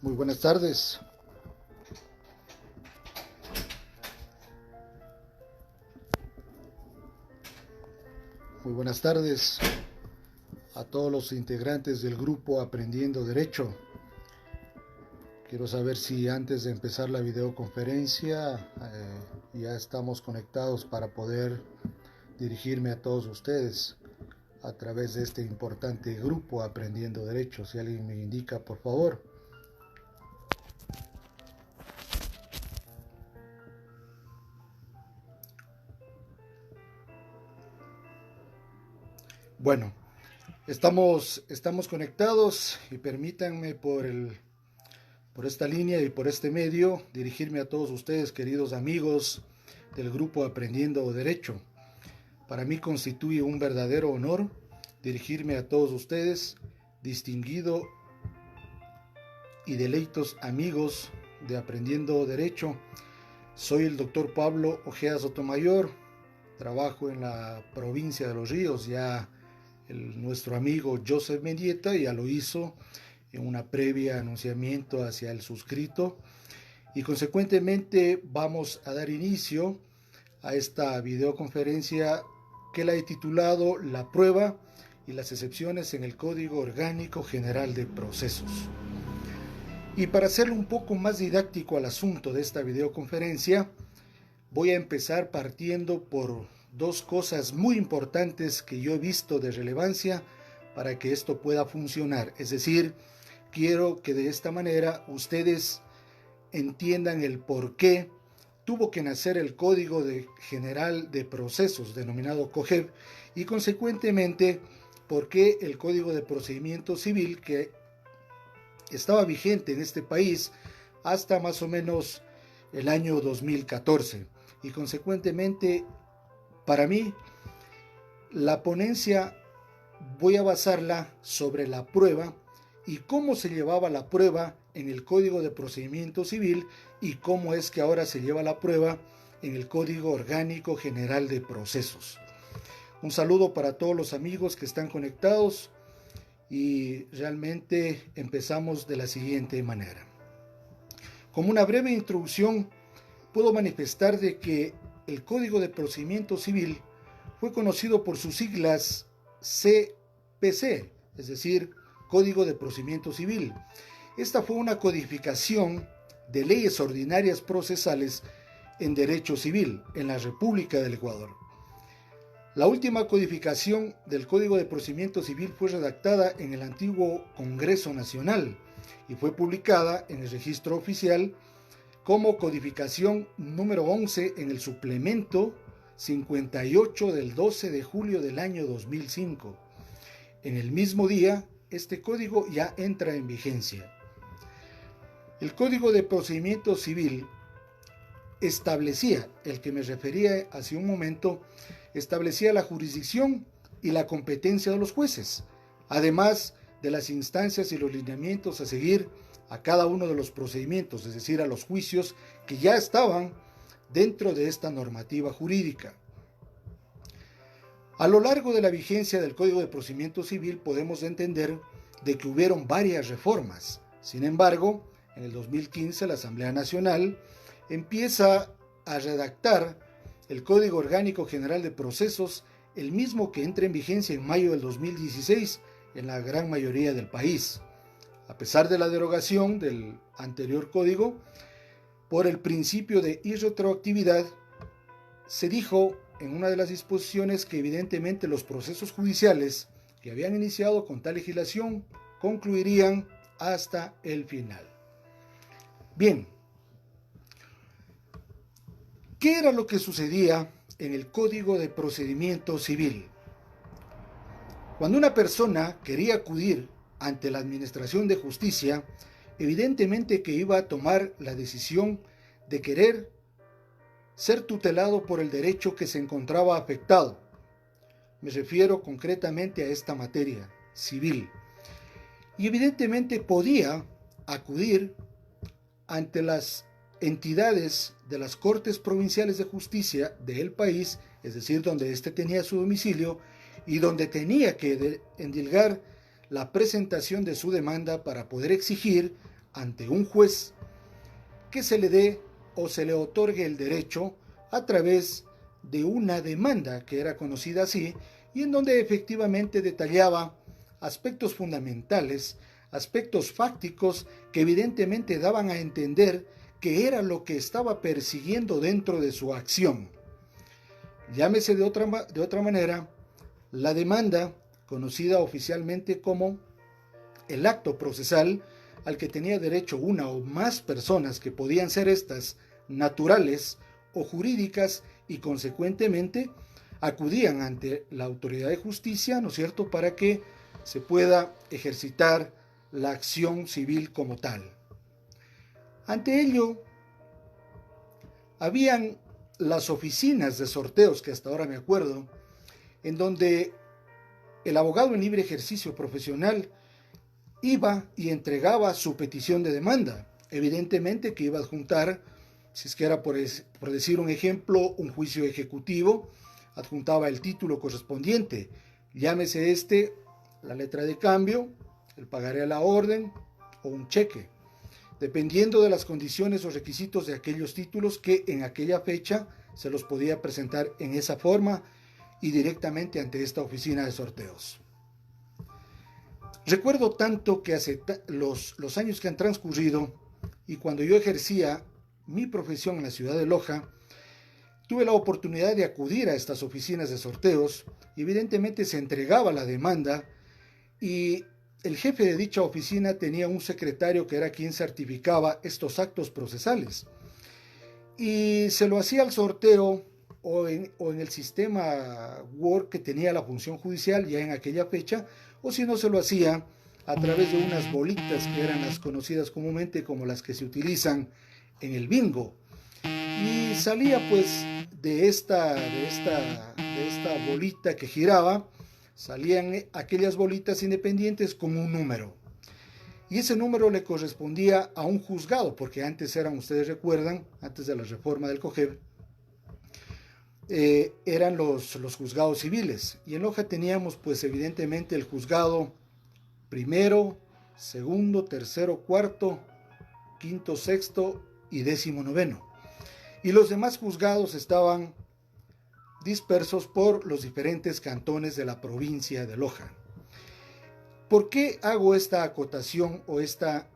Muy buenas tardes. Muy buenas tardes a todos los integrantes del grupo Aprendiendo Derecho. Quiero saber si antes de empezar la videoconferencia ya estamos conectados para poder dirigirme a todos ustedes a través de este importante grupo Aprendiendo Derecho. Si alguien me indica, por favor. Bueno, estamos conectados y permítanme por esta línea y por este medio dirigirme a todos ustedes, queridos amigos del grupo Aprendiendo Derecho. Para mí constituye un verdadero honor dirigirme a todos ustedes, distinguido y deleitos amigos de Aprendiendo Derecho. Soy el doctor Pablo Ojeda Sotomayor, trabajo en la provincia de Los Ríos. Ya nuestro amigo Joseph Mendieta ya lo hizo en una previa anunciamiento hacia el suscrito, y consecuentemente vamos a dar inicio a esta videoconferencia que la he titulado La prueba y las excepciones en el Código Orgánico General de Procesos. Y para hacerlo un poco más didáctico al asunto de esta videoconferencia, voy a empezar partiendo por dos cosas muy importantes que yo he visto de relevancia para que esto pueda funcionar. Es decir, quiero que de esta manera ustedes entiendan el por qué tuvo que nacer el Código General de Procesos, denominado COGEP, y consecuentemente por qué el Código de Procedimiento Civil, que estaba vigente en este país hasta más o menos el año 2014. Y consecuentemente, para mí, la ponencia voy a basarla sobre la prueba y cómo se llevaba la prueba en el Código de Procedimiento Civil y cómo es que ahora se lleva la prueba en el Código Orgánico General de Procesos. Un saludo para todos los amigos que están conectados y realmente empezamos de la siguiente manera. Como una breve introducción, puedo manifestar de que el Código de Procedimiento Civil fue conocido por sus siglas CPC, es decir, Código de Procedimiento Civil. Esta fue una codificación de leyes ordinarias procesales en derecho civil en la República del Ecuador. La última codificación del Código de Procedimiento Civil fue redactada en el antiguo Congreso Nacional y fue publicada en el Registro Oficial como codificación número 11 en el suplemento 58 del 12 de julio del año 2005. En el mismo día, este código ya entra en vigencia. El Código de Procedimiento Civil establecía, el que me refería hace un momento, establecía la jurisdicción y la competencia de los jueces, además de las instancias y los lineamientos a seguir a cada uno de los procedimientos, es decir, a los juicios que ya estaban dentro de esta normativa jurídica. A lo largo de la vigencia del Código de Procedimiento Civil podemos entender de que hubieron varias reformas. Sin embargo, en el 2015 la Asamblea Nacional empieza a redactar el Código Orgánico General de Procesos, el mismo que entra en vigencia en mayo del 2016 en la gran mayoría del país. A pesar de la derogación del anterior código, por el principio de irretroactividad, se dijo en una de las disposiciones que evidentemente los procesos judiciales que habían iniciado con tal legislación concluirían hasta el final. Bien, ¿qué era lo que sucedía en el Código de Procedimiento Civil? Cuando una persona quería acudir ante la Administración de Justicia, evidentemente que iba a tomar la decisión de querer ser tutelado por el derecho que se encontraba afectado. Me refiero concretamente a esta materia civil. Y evidentemente podía acudir ante las entidades de las Cortes Provinciales de Justicia del país, es decir, donde éste tenía su domicilio y donde tenía que endilgar la presentación de su demanda para poder exigir ante un juez que se le dé o se le otorgue el derecho a través de una demanda que era conocida así y en donde efectivamente detallaba aspectos fundamentales, aspectos fácticos que evidentemente daban a entender que era lo que estaba persiguiendo dentro de su acción. Llámese de otra manera, la demanda, conocida oficialmente como el acto procesal, al que tenía derecho una o más personas, que podían ser estas naturales o jurídicas, y consecuentemente acudían ante la autoridad de justicia, ¿no es cierto?, para que se pueda ejercitar la acción civil como tal. Ante ello, habían las oficinas de sorteos, que hasta ahora me acuerdo, en donde el abogado en libre ejercicio profesional iba y entregaba su petición de demanda. Evidentemente que iba a adjuntar, si es que era por decir un ejemplo, un juicio ejecutivo, adjuntaba el título correspondiente, llámese la letra de cambio, el pagaré a la orden o un cheque, dependiendo de las condiciones o requisitos de aquellos títulos que en aquella fecha se los podía presentar en esa forma y directamente ante esta oficina de sorteos. Recuerdo tanto que hace los años que han transcurrido y cuando yo ejercía mi profesión en la ciudad de Loja, tuve la oportunidad de acudir a estas oficinas de sorteos y evidentemente se entregaba la demanda y el jefe de dicha oficina tenía un secretario que era quien certificaba estos actos procesales y se lo hacía al sorteo o en el sistema Word que tenía la función judicial ya en aquella fecha, o si no se lo hacía a través de unas bolitas que eran las conocidas comúnmente como las que se utilizan en el bingo. Y salía pues de esta bolita que giraba, salían aquellas bolitas independientes con un número. Y ese número le correspondía a un juzgado, porque antes eran, ustedes recuerdan, antes de la reforma del COGEB, eran los juzgados civiles. Y en Loja teníamos pues evidentemente el juzgado primero, segundo, tercero, cuarto, quinto, sexto y 19º. Y los demás juzgados estaban dispersos por los diferentes cantones de la provincia de Loja. ¿Por qué hago esta acotación o esta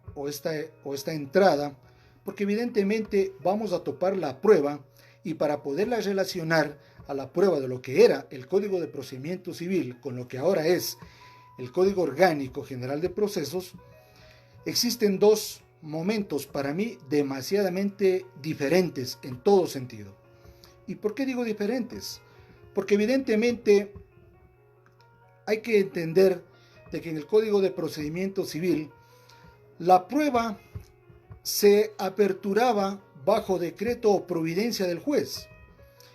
entrada? Porque evidentemente vamos a topar la prueba y para poderla relacionar a la prueba de lo que era el Código de Procedimiento Civil con lo que ahora es el Código Orgánico General de Procesos, existen dos momentos para mí demasiadamente diferentes en todo sentido. ¿Y por qué digo diferentes? Porque evidentemente hay que entender de que en el Código de Procedimiento Civil la prueba se aperturaba bajo decreto o providencia del juez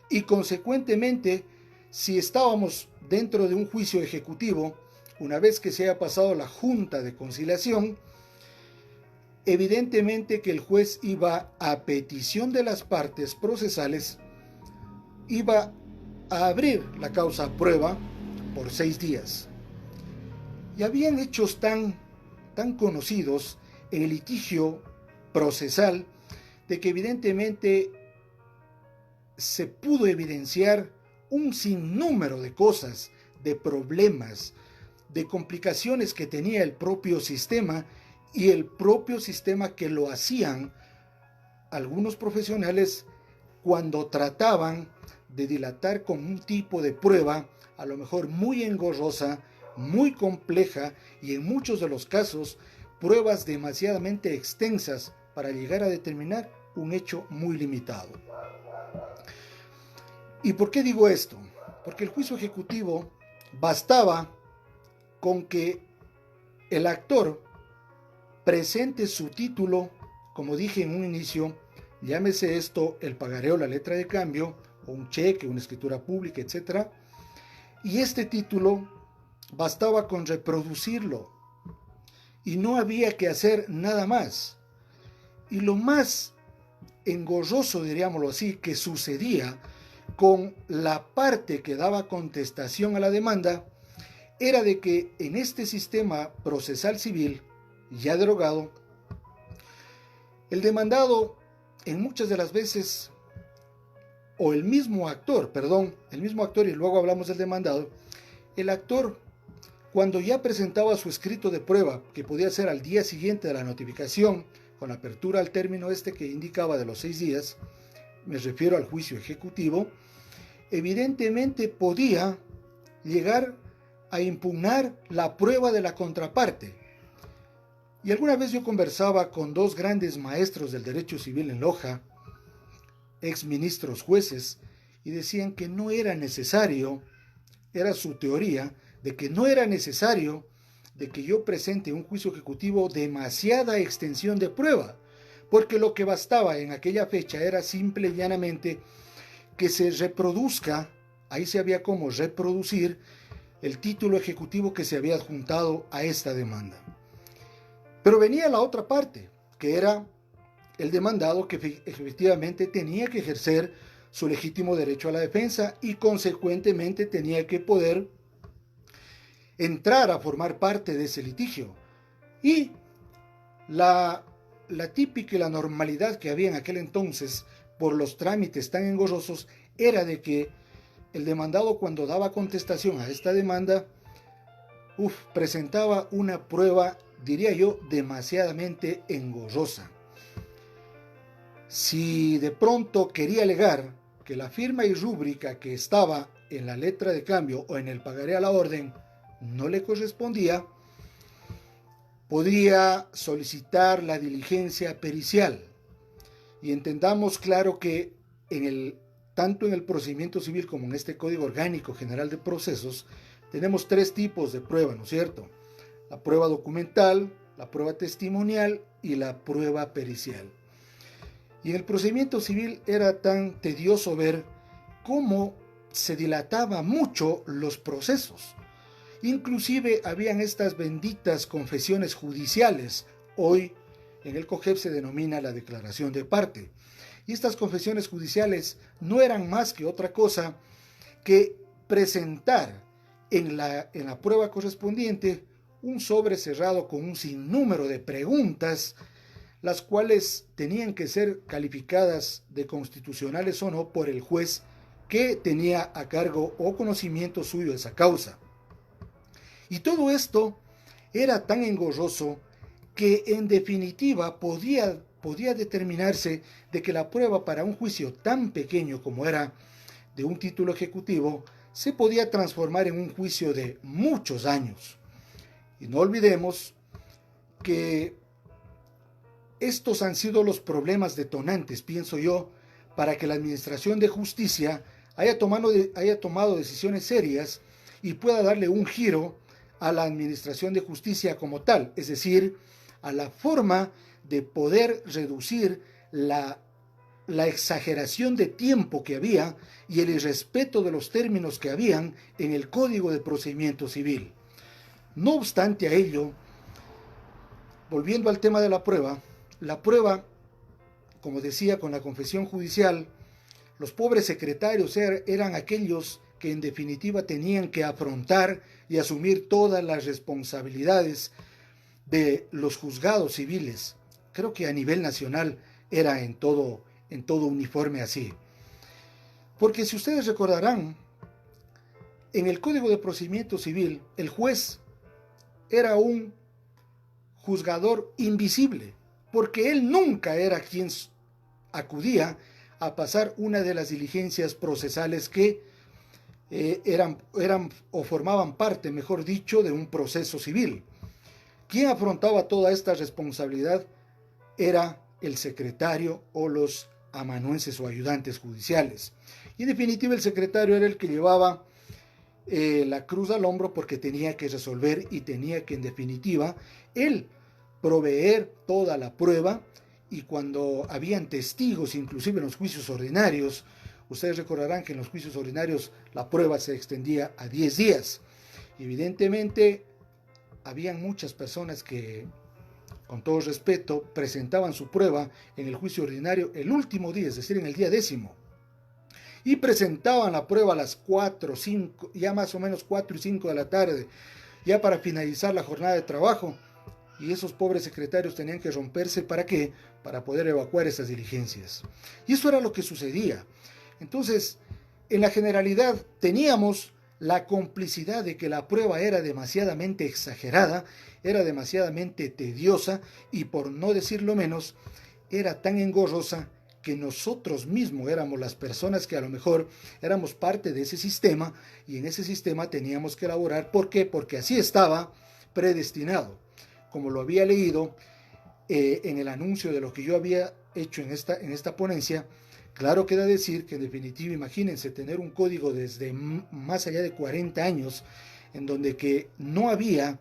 y consecuentemente si estábamos dentro de un juicio ejecutivo, una vez que se haya pasado la junta de conciliación, evidentemente que el juez iba a petición de las partes procesales, iba a abrir la causa a prueba por 6 días. Y habían hechos tan conocidos en el litigio procesal de que evidentemente se pudo evidenciar un sinnúmero de cosas, de problemas, de complicaciones que tenía el propio sistema y el propio sistema que lo hacían algunos profesionales cuando trataban de dilatar con un tipo de prueba a lo mejor muy engorrosa, muy compleja y en muchos de los casos pruebas demasiadamente extensas para llegar a determinar un hecho muy limitado. ¿Y por qué digo esto? Porque el juicio ejecutivo bastaba con que el actor presente su título, como dije en un inicio, llámese esto el pagaré o la letra de cambio, o un cheque, una escritura pública, etc. Y este título bastaba con reproducirlo y no había que hacer nada más. Y lo más engorroso, diríamoslo así, que sucedía con la parte que daba contestación a la demanda, era de que en este sistema procesal civil, ya derogado, El demandado, en muchas de las veces, o el mismo actor, y luego hablamos del demandado, el actor, cuando ya presentaba su escrito de prueba, que podía ser al día siguiente de la notificación, con apertura al término que indicaba de los 6 días, me refiero al juicio ejecutivo, evidentemente podía llegar a impugnar la prueba de la contraparte. Y alguna vez yo conversaba con dos grandes maestros del derecho civil en Loja, ex ministros jueces, y decían que no era necesario, era su teoría, de que no era necesario de que yo presente un juicio ejecutivo demasiada extensión de prueba, porque lo que bastaba en aquella fecha era simple y llanamente que se reproduzca, ahí se había como reproducir el título ejecutivo que se había adjuntado a esta demanda. Pero venía la otra parte, que era el demandado que efectivamente tenía que ejercer su legítimo derecho a la defensa y consecuentemente tenía que poder entrar a formar parte de ese litigio. Y la típica y la normalidad que había en aquel entonces por los trámites tan engorrosos era de que el demandado, cuando daba contestación a esta demanda, presentaba una prueba, diría yo, demasiadamente engorrosa. Si de pronto quería alegar que la firma y rúbrica que estaba en la letra de cambio o en el pagaré a la orden no le correspondía, podría solicitar la diligencia pericial. Y entendamos claro que tanto en el procedimiento civil como en este Código Orgánico General de Procesos, tenemos 3 tipos de prueba, ¿no es cierto? La prueba documental, la prueba testimonial y la prueba pericial. Y en el procedimiento civil era tan tedioso ver cómo se dilataba mucho los procesos. Inclusive habían estas benditas confesiones judiciales, hoy en el COGEP se denomina la declaración de parte. Y estas confesiones judiciales no eran más que otra cosa que presentar en la prueba correspondiente un sobre cerrado con un sinnúmero de preguntas, las cuales tenían que ser calificadas de constitucionales o no por el juez que tenía a cargo o conocimiento suyo esa causa. Y todo esto era tan engorroso que en definitiva podía determinarse de que la prueba para un juicio tan pequeño como era de un título ejecutivo se podía transformar en un juicio de muchos años. Y no olvidemos que estos han sido los problemas detonantes, pienso yo, para que la Administración de Justicia haya tomado decisiones serias y pueda darle un giro a la Administración de Justicia como tal, es decir, a la forma de poder reducir la exageración de tiempo que había y el irrespeto de los términos que habían en el Código de Procedimiento Civil. No obstante a ello, volviendo al tema de la prueba, como decía, con la confesión judicial, los pobres secretarios eran aquellos que en definitiva tenían que afrontar y asumir todas las responsabilidades de los juzgados civiles. Creo que a nivel nacional era en todo uniforme así. Porque si ustedes recordarán, en el Código de Procedimiento Civil, el juez era un juzgador invisible, porque él nunca era quien acudía a pasar una de las diligencias procesales que eran o formaban parte, mejor dicho, de un proceso civil. Quien afrontaba toda esta responsabilidad era el secretario o los amanuenses o ayudantes judiciales. Y en definitiva el secretario era el que llevaba la cruz al hombro, porque tenía que resolver y tenía que en definitiva él proveer toda la prueba. Y cuando habían testigos, inclusive en los juicios ordinarios, ustedes recordarán que en los juicios ordinarios la prueba se extendía a 10 días. Evidentemente, habían muchas personas que, con todo respeto, presentaban su prueba en el juicio ordinario el último día, es decir, en el día 10º. Y presentaban la prueba a las 4, 5, ya más o menos 4 y 5 de la tarde, ya para finalizar la jornada de trabajo. y esos pobres secretarios tenían que romperse. ¿Para qué? Para poder evacuar esas diligencias. Y eso era lo que sucedía. Entonces, en la generalidad teníamos la complicidad de que la prueba era demasiadamente exagerada, era demasiadamente tediosa y, por no decirlo menos, era tan engorrosa que nosotros mismos éramos las personas que a lo mejor éramos parte de ese sistema, y en ese sistema teníamos que elaborar. ¿Por qué? Porque así estaba predestinado. Como lo había leído en el anuncio de lo que yo había hecho en esta ponencia, claro queda decir que en definitiva, imagínense tener un código desde más allá de 40 años, en donde que no había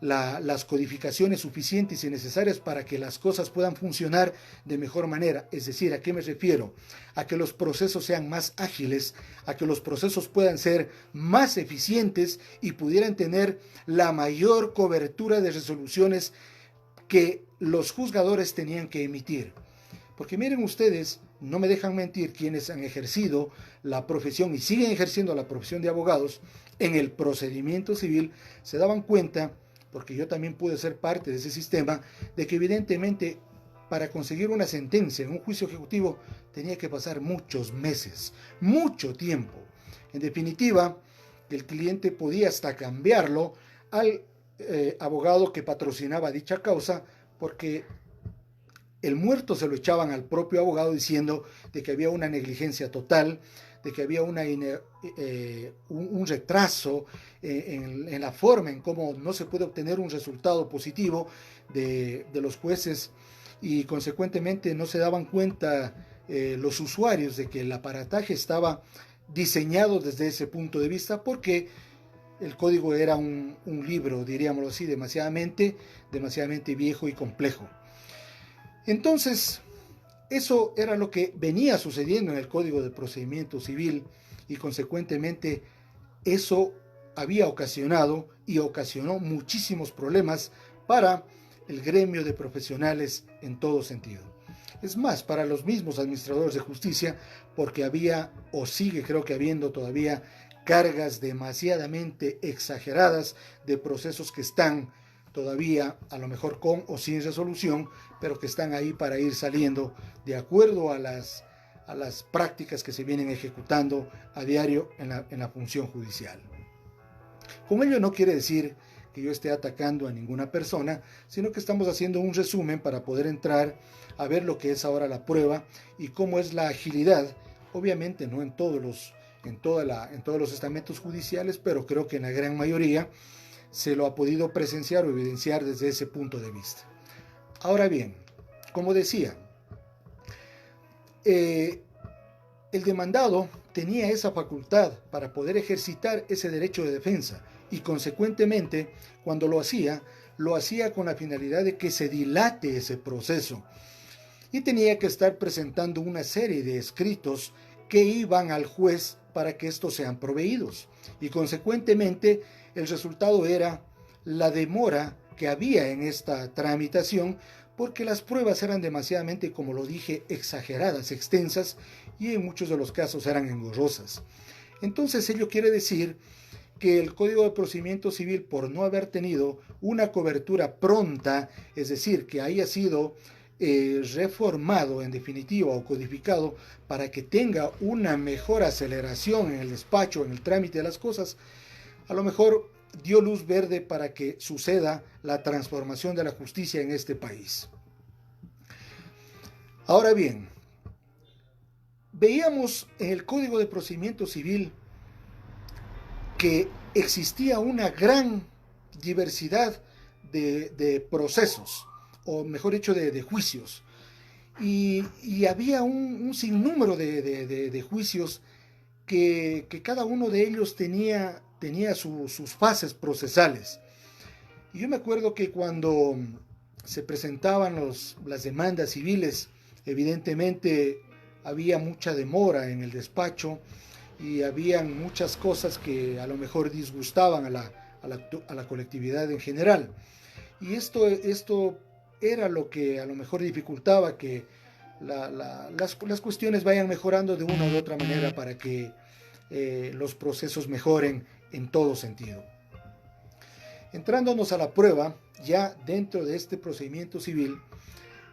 las codificaciones suficientes y necesarias para que las cosas puedan funcionar de mejor manera. Es decir, ¿a qué me refiero? A que los procesos sean más ágiles, a que los procesos puedan ser más eficientes y pudieran tener la mayor cobertura de resoluciones que los juzgadores tenían que emitir. Porque miren ustedes, no me dejan mentir quienes han ejercido la profesión y siguen ejerciendo la profesión de abogados en el procedimiento civil, se daban cuenta, porque yo también pude ser parte de ese sistema, de que evidentemente para conseguir una sentencia en un juicio ejecutivo tenía que pasar muchos meses, mucho tiempo. En definitiva, el cliente podía hasta cambiarlo al abogado que patrocinaba dicha causa, porque el muerto se lo echaban al propio abogado diciendo de que había una negligencia total, de que había un retraso en la forma en cómo no se puede obtener un resultado positivo de los jueces, y consecuentemente no se daban cuenta los usuarios de que el aparataje estaba diseñado desde ese punto de vista, porque el código era un libro, diríamoslo así, demasiadamente viejo y complejo. Entonces, eso era lo que venía sucediendo en el Código de Procedimiento Civil, y consecuentemente eso había ocasionado y ocasionó muchísimos problemas para el gremio de profesionales en todo sentido. Es más, para los mismos administradores de justicia, porque había, o sigue creo que habiendo todavía, cargas demasiadamente exageradas de procesos que están todavía a lo mejor con o sin resolución, pero que están ahí para ir saliendo de acuerdo a las prácticas que se vienen ejecutando a diario en la función judicial. Con ello no quiere decir que yo esté atacando a ninguna persona, sino que estamos haciendo un resumen para poder entrar a ver lo que es ahora la prueba y cómo es la agilidad, obviamente no en todos los estamentos judiciales, pero creo que en la gran mayoría se lo ha podido presenciar o evidenciar desde ese punto de vista. Ahora bien, como decía, el demandado tenía esa facultad para poder ejercitar ese derecho de defensa, y consecuentemente cuando lo hacía con la finalidad de que se dilate ese proceso, y tenía que estar presentando una serie de escritos que iban al juez para que estos sean proveídos, y consecuentemente el resultado era la demora que había en esta tramitación, porque las pruebas eran demasiadamente, como lo dije, exageradas, extensas, y en muchos de los casos eran engorrosas. Entonces ello quiere decir que el Código de Procedimiento Civil, por no haber tenido una cobertura pronta, es decir, que haya sido reformado en definitiva o codificado para que tenga una mejor aceleración en el despacho, en el trámite de las cosas, a lo mejor dio luz verde para que suceda la transformación de la justicia en este país. Ahora bien, veíamos en el Código de Procedimiento Civil que existía una gran diversidad de procesos, o mejor dicho, de juicios, y había un sinnúmero de juicios que cada uno de ellos tenía sus fases procesales. Y yo me acuerdo que cuando se presentaban las demandas civiles, evidentemente había mucha demora en el despacho, y habían muchas cosas que a lo mejor disgustaban a la colectividad en general. Y esto era lo que a lo mejor dificultaba que las cuestiones vayan mejorando de una u otra manera para que los procesos mejoren en todo sentido. Entrándonos a la prueba, ya dentro de este procedimiento civil,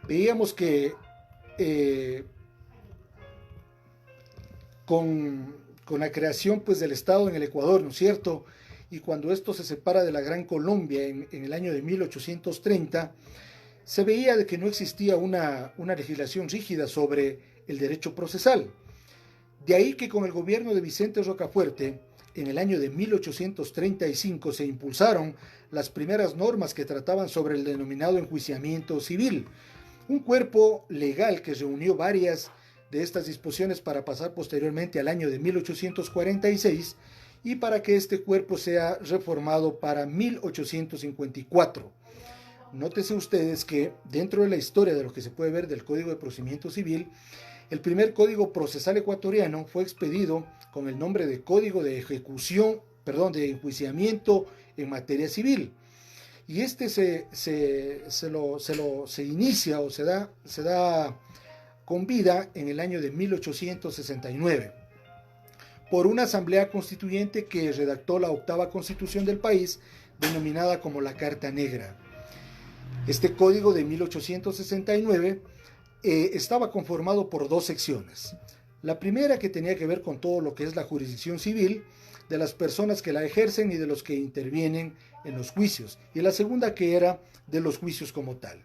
veíamos que con la creación pues, del Estado en el Ecuador, ¿no es cierto? Y cuando esto se separa de la Gran Colombia en el año de 1830, se veía de que no existía una legislación rígida sobre el derecho procesal. De ahí que con el gobierno de Vicente Rocafuerte, en el año de 1835 se impulsaron las primeras normas que trataban sobre el denominado enjuiciamiento civil, un cuerpo legal que reunió varias de estas disposiciones para pasar posteriormente al año de 1846 y para que este cuerpo sea reformado para 1854. Nótese ustedes que dentro de la historia de lo que se puede ver del Código de Procedimiento Civil, el primer Código Procesal ecuatoriano fue expedido con el nombre de Código de de Enjuiciamiento en Materia Civil. Y este se inicia o se da con vida en el año de 1869 por una asamblea constituyente que redactó la octava constitución del país, denominada como la Carta Negra. Este código de 1869 estaba conformado por dos secciones. La primera, que tenía que ver con todo lo que es la jurisdicción civil, de las personas que la ejercen y de los que intervienen en los juicios. Y la segunda, que era de los juicios como tal.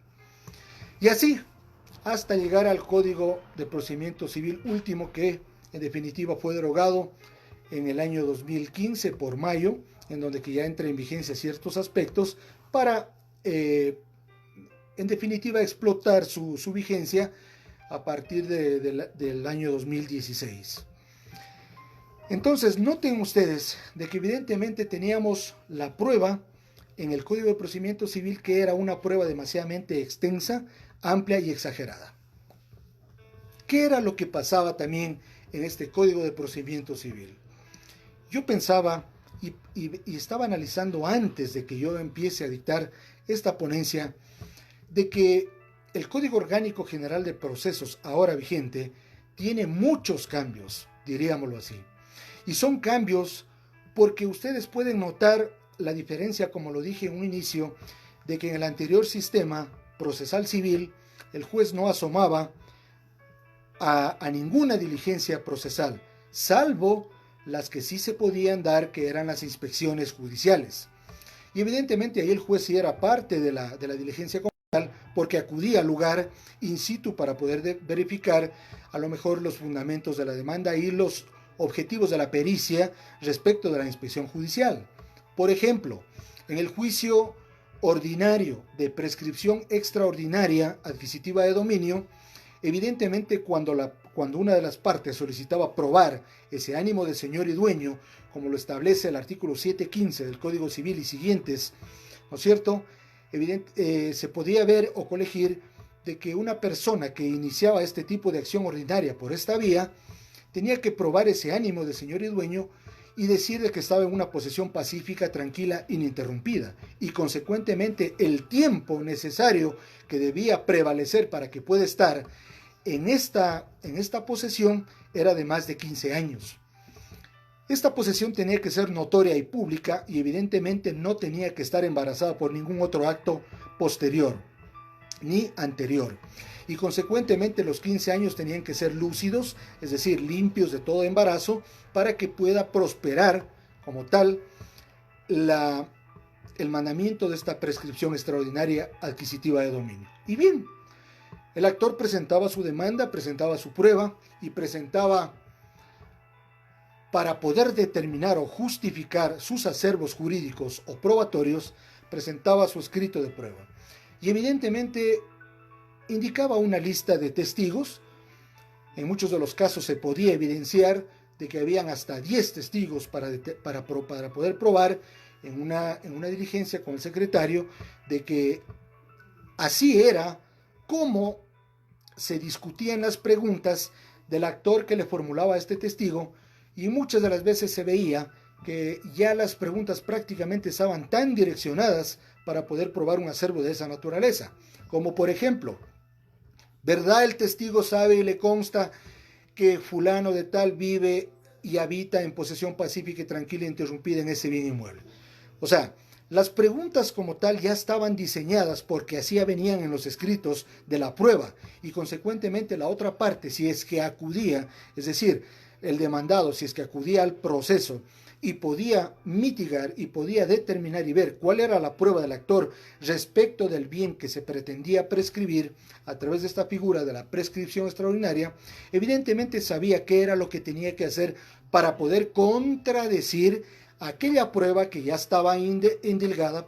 Y así, hasta llegar al Código de Procedimiento Civil último, que en definitiva fue derogado en el año 2015 por mayo, en donde que ya entra en vigencia ciertos aspectos para en definitiva explotar su vigencia a partir del año 2016. Entonces noten ustedes de que evidentemente teníamos la prueba en el Código de Procedimiento Civil, que era una prueba demasiadamente extensa, amplia y exagerada. ¿Qué era lo que pasaba también en este Código de Procedimiento Civil? Yo pensaba y estaba analizando antes de que yo empiece a dictar esta ponencia, de que el Código Orgánico General de Procesos, ahora vigente, tiene muchos cambios, diríamoslo así. Y son cambios porque ustedes pueden notar la diferencia, como lo dije en un inicio, de que en el anterior sistema procesal civil, el juez no asomaba a ninguna diligencia procesal, salvo las que sí se podían dar, que eran las inspecciones judiciales. Y evidentemente ahí el juez sí era parte de la diligencia comercial, porque acudía al lugar in situ para poder verificar a lo mejor los fundamentos de la demanda y los objetivos de la pericia respecto de la inspección judicial. Por ejemplo, en el juicio ordinario de prescripción extraordinaria adquisitiva de dominio, evidentemente cuando una de las partes solicitaba probar ese ánimo de señor y dueño, como lo establece el artículo 715 del Código Civil y siguientes, ¿no es cierto?, se podía ver o colegir de que una persona que iniciaba este tipo de acción ordinaria por esta vía tenía que probar ese ánimo de señor y dueño y decir de que estaba en una posesión pacífica, tranquila, ininterrumpida, y consecuentemente el tiempo necesario que debía prevalecer para que pueda estar en esta posesión era de más de 15 años. Esta posesión tenía que ser notoria y pública, y evidentemente no tenía que estar embarazada por ningún otro acto posterior ni anterior. Y consecuentemente los 15 años tenían que ser lúcidos, es decir, limpios de todo embarazo, para que pueda prosperar como tal el mandamiento de esta prescripción extraordinaria adquisitiva de dominio. Y bien, el actor presentaba su demanda, presentaba su prueba y presentaba, para poder determinar o justificar sus acervos jurídicos o probatorios, presentaba su escrito de prueba. Y evidentemente indicaba una lista de testigos. En muchos de los casos se podía evidenciar de que habían hasta 10 testigos para poder probar en una diligencia con el secretario de que así era como se discutían las preguntas del actor que le formulaba a este testigo, y muchas de las veces se veía que ya las preguntas prácticamente estaban tan direccionadas para poder probar un acervo de esa naturaleza, como por ejemplo, ¿verdad el testigo sabe y le consta que fulano de tal vive y habita en posesión pacífica y tranquila e interrumpida en ese bien inmueble? O sea, Las preguntas como tal ya estaban diseñadas porque así venían en los escritos de la prueba y consecuentemente la otra parte, si es que acudía, es decir, el demandado, si es que acudía al proceso y podía mitigar y podía determinar y ver cuál era la prueba del actor respecto del bien que se pretendía prescribir a través de esta figura de la prescripción extraordinaria, evidentemente sabía qué era lo que tenía que hacer para poder contradecir aquella prueba que ya estaba indilgada,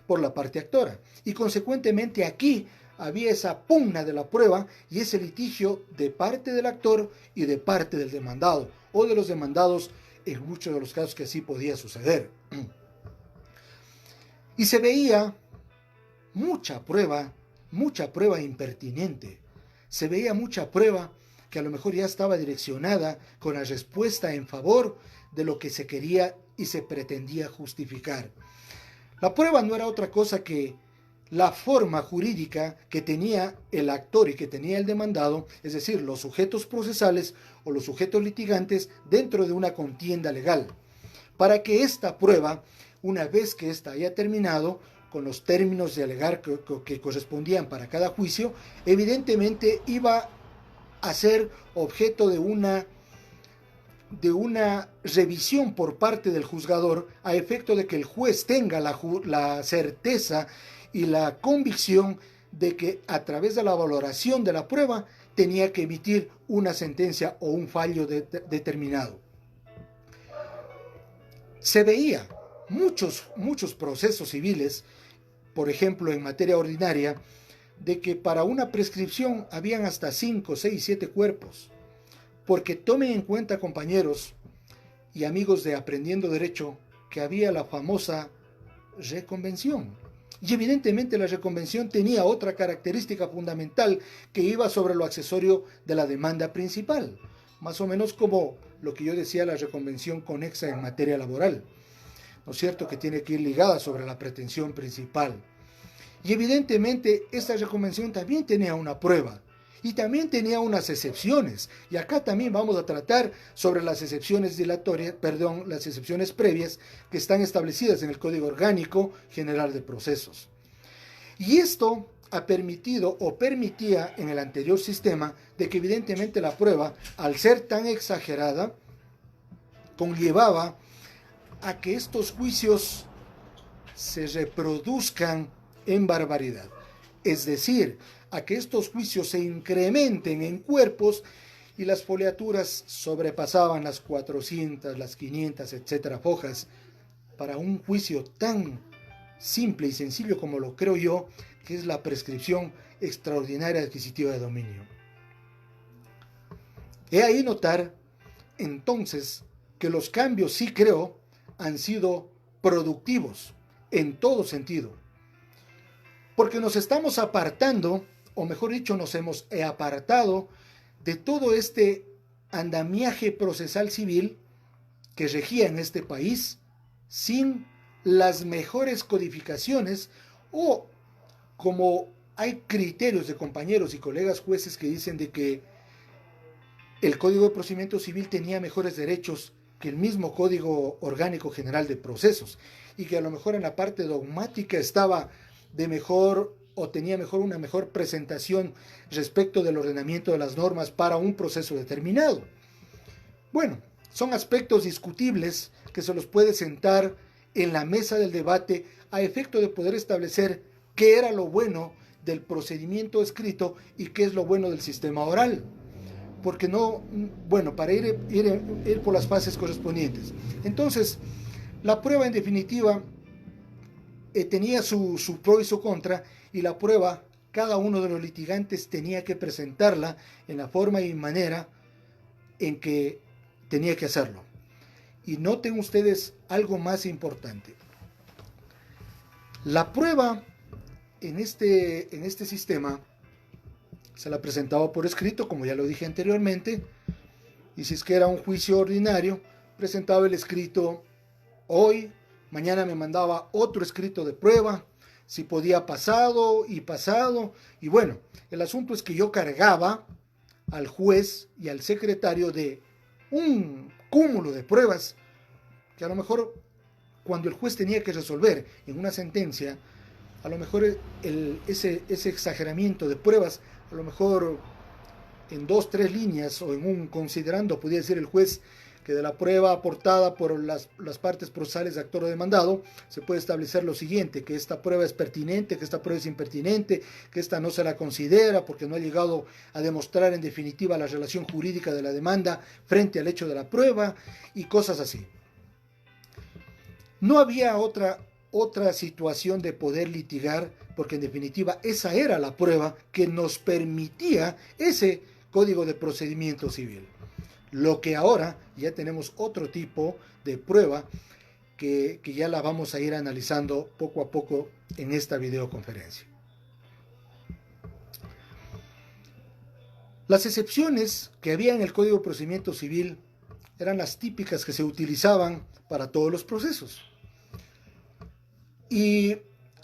por la parte actora. Y consecuentemente aquí había esa pugna de la prueba y ese litigio de parte del actor y de parte del demandado, o de los demandados en muchos de los casos que así podía suceder. Y se veía mucha prueba impertinente. Se veía mucha prueba que a lo mejor ya estaba direccionada con la respuesta en favor de lo que se quería y se pretendía justificar. La prueba no era otra cosa que la forma jurídica que tenía el actor y que tenía el demandado, es decir, los sujetos procesales o los sujetos litigantes dentro de una contienda legal, para que esta prueba, una vez que ésta haya terminado, con los términos de alegar que correspondían para cada juicio, evidentemente iba a ser objeto de una revisión por parte del juzgador a efecto de que el juez tenga la certeza y la convicción de que a través de la valoración de la prueba tenía que emitir una sentencia o un fallo determinado. Se veía muchos procesos civiles, por ejemplo en materia ordinaria, de que para una prescripción habían hasta 5, 6, 7 cuerpos. Porque tomen en cuenta, compañeros y amigos de Aprendiendo Derecho, que había la famosa reconvención. Y evidentemente la reconvención tenía otra característica fundamental que iba sobre lo accesorio de la demanda principal, más o menos como lo que yo decía, la reconvención conexa en materia laboral, ¿no es cierto?, que tiene que ir ligada sobre la pretensión principal. Y evidentemente esta reconvención también tenía una prueba y también tenía unas excepciones, y acá también vamos a tratar sobre las excepciones las excepciones previas que están establecidas en el Código Orgánico General de Procesos. Y esto ha permitido o permitía en el anterior sistema de que evidentemente la prueba, al ser tan exagerada, conllevaba a que estos juicios se reproduzcan en barbaridad. Es decir, a que estos juicios se incrementen en cuerpos y las foliaturas sobrepasaban las 400, las 500, etcétera, hojas para un juicio tan simple y sencillo como lo creo yo, que es la prescripción extraordinaria adquisitiva de dominio. He ahí notar entonces que los cambios, sí creo, han sido productivos en todo sentido, porque nos estamos apartando, o mejor dicho, nos hemos apartado de todo este andamiaje procesal civil que regía en este país sin las mejores codificaciones, o como hay criterios de compañeros y colegas jueces que dicen de que el Código de Procedimiento Civil tenía mejores derechos que el mismo Código Orgánico General de Procesos, y que a lo mejor en la parte dogmática estaba de mejor o tenía una mejor presentación respecto del ordenamiento de las normas para un proceso determinado. Bueno, son aspectos discutibles que se los puede sentar en la mesa del debate a efecto de poder establecer qué era lo bueno del procedimiento escrito y qué es lo bueno del sistema oral. Porque no, bueno, para ir por las fases correspondientes. Entonces, la prueba en definitiva tenía su pro y su contra, y la prueba, cada uno de los litigantes tenía que presentarla en la forma y manera en que tenía que hacerlo. Y noten ustedes algo más importante. La prueba en este sistema se la presentaba por escrito, como ya lo dije anteriormente, y si es que era un juicio ordinario, presentaba el escrito hoy, mañana me mandaba otro escrito de prueba, si podía pasado, y bueno, el asunto es que yo cargaba al juez y al secretario de un cúmulo de pruebas que a lo mejor cuando el juez tenía que resolver en una sentencia, a lo mejor ese exageramiento de pruebas, a lo mejor en 2, 3 líneas o en un considerando, podía decir el juez que de la prueba aportada por las partes procesales de actor o demandado, se puede establecer lo siguiente: que esta prueba es pertinente, que esta prueba es impertinente, que esta no se la considera porque no ha llegado a demostrar en definitiva la relación jurídica de la demanda frente al hecho de la prueba y cosas así. No había otra situación de poder litigar, porque en definitiva esa era la prueba que nos permitía ese Código de Procedimiento Civil. Lo que ahora ya tenemos otro tipo de prueba que ya la vamos a ir analizando poco a poco en esta videoconferencia. Las excepciones que había en el Código de Procedimiento Civil eran las típicas que se utilizaban para todos los procesos. Y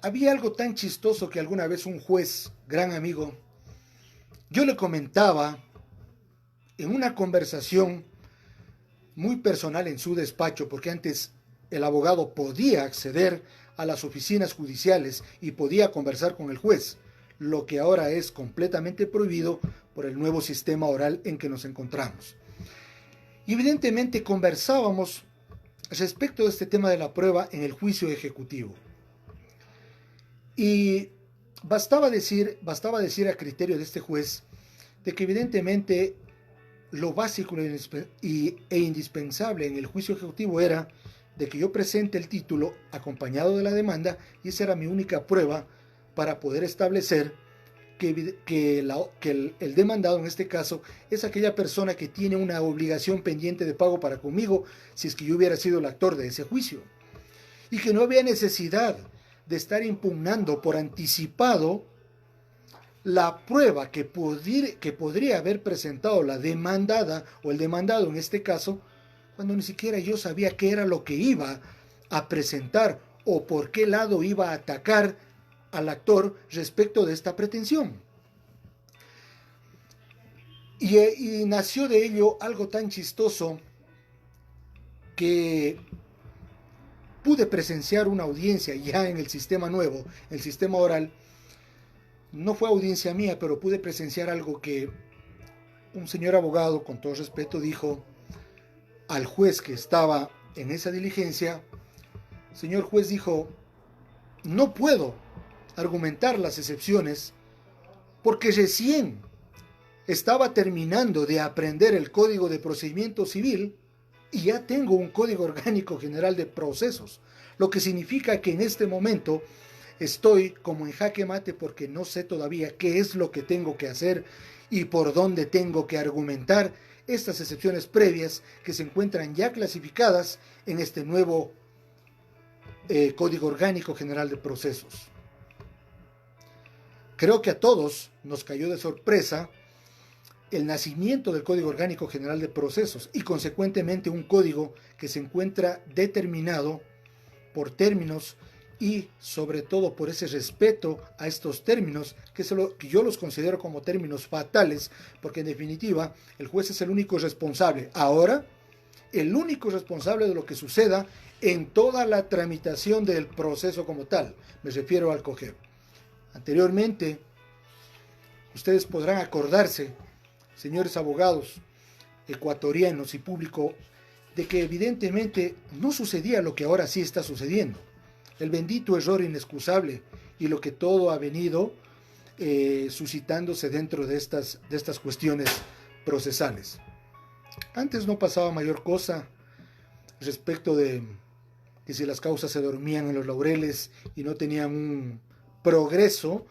había algo tan chistoso que alguna vez un juez, gran amigo, yo le comentaba en una conversación muy personal en su despacho, porque antes el abogado podía acceder a las oficinas judiciales y podía conversar con el juez, lo que ahora es completamente prohibido por el nuevo sistema oral en que nos encontramos. Y evidentemente conversábamos respecto de este tema de la prueba en el juicio ejecutivo. Y bastaba decir a criterio de este juez de que evidentemente lo básico e indispensable en el juicio ejecutivo era de que yo presente el título acompañado de la demanda, y esa era mi única prueba para poder establecer que el demandado en este caso es aquella persona que tiene una obligación pendiente de pago para conmigo si es que yo hubiera sido el actor de ese juicio, y que no había necesidad de estar impugnando por anticipado la prueba que podría haber presentado la demandada o el demandado en este caso, cuando ni siquiera yo sabía qué era lo que iba a presentar o por qué lado iba a atacar al actor respecto de esta pretensión. Y nació de ello algo tan chistoso que pude presenciar una audiencia ya en el sistema nuevo, el sistema oral. No fue audiencia mía, pero pude presenciar algo que un señor abogado, con todo respeto, dijo al juez que estaba en esa diligencia. Señor juez, dijo, no puedo argumentar las excepciones porque recién estaba terminando de aprender el Código de Procedimiento Civil y ya tengo un Código Orgánico General de Procesos, lo que significa que en este momento estoy como en jaque mate porque no sé todavía qué es lo que tengo que hacer y por dónde tengo que argumentar estas excepciones previas que se encuentran ya clasificadas en este nuevo Código Orgánico General de Procesos. Creo que a todos nos cayó de sorpresa el nacimiento del Código Orgánico General de Procesos y consecuentemente un código que se encuentra determinado por términos y sobre todo por ese respeto a estos términos que yo los considero como términos fatales, porque en definitiva el juez es el único responsable ahora, el único responsable de lo que suceda en toda la tramitación del proceso como tal. Me refiero al COGEB. Anteriormente, ustedes podrán acordarse, señores abogados ecuatorianos y público, de que evidentemente no sucedía lo que ahora sí está sucediendo. El bendito error inexcusable y lo que todo ha venido suscitándose dentro de estas cuestiones procesales. Antes no pasaba mayor cosa respecto de que si las causas se dormían en los laureles y no tenían un progreso,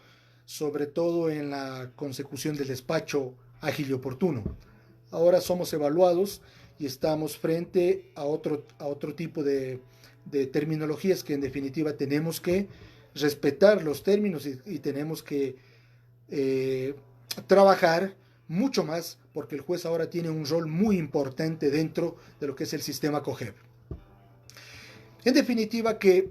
sobre todo en la consecución del despacho ágil y oportuno. Ahora somos evaluados y estamos frente a otro tipo de terminologías que en definitiva tenemos que respetar los términos y tenemos que trabajar mucho más porque el juez ahora tiene un rol muy importante dentro de lo que es el sistema COGEB. En definitiva que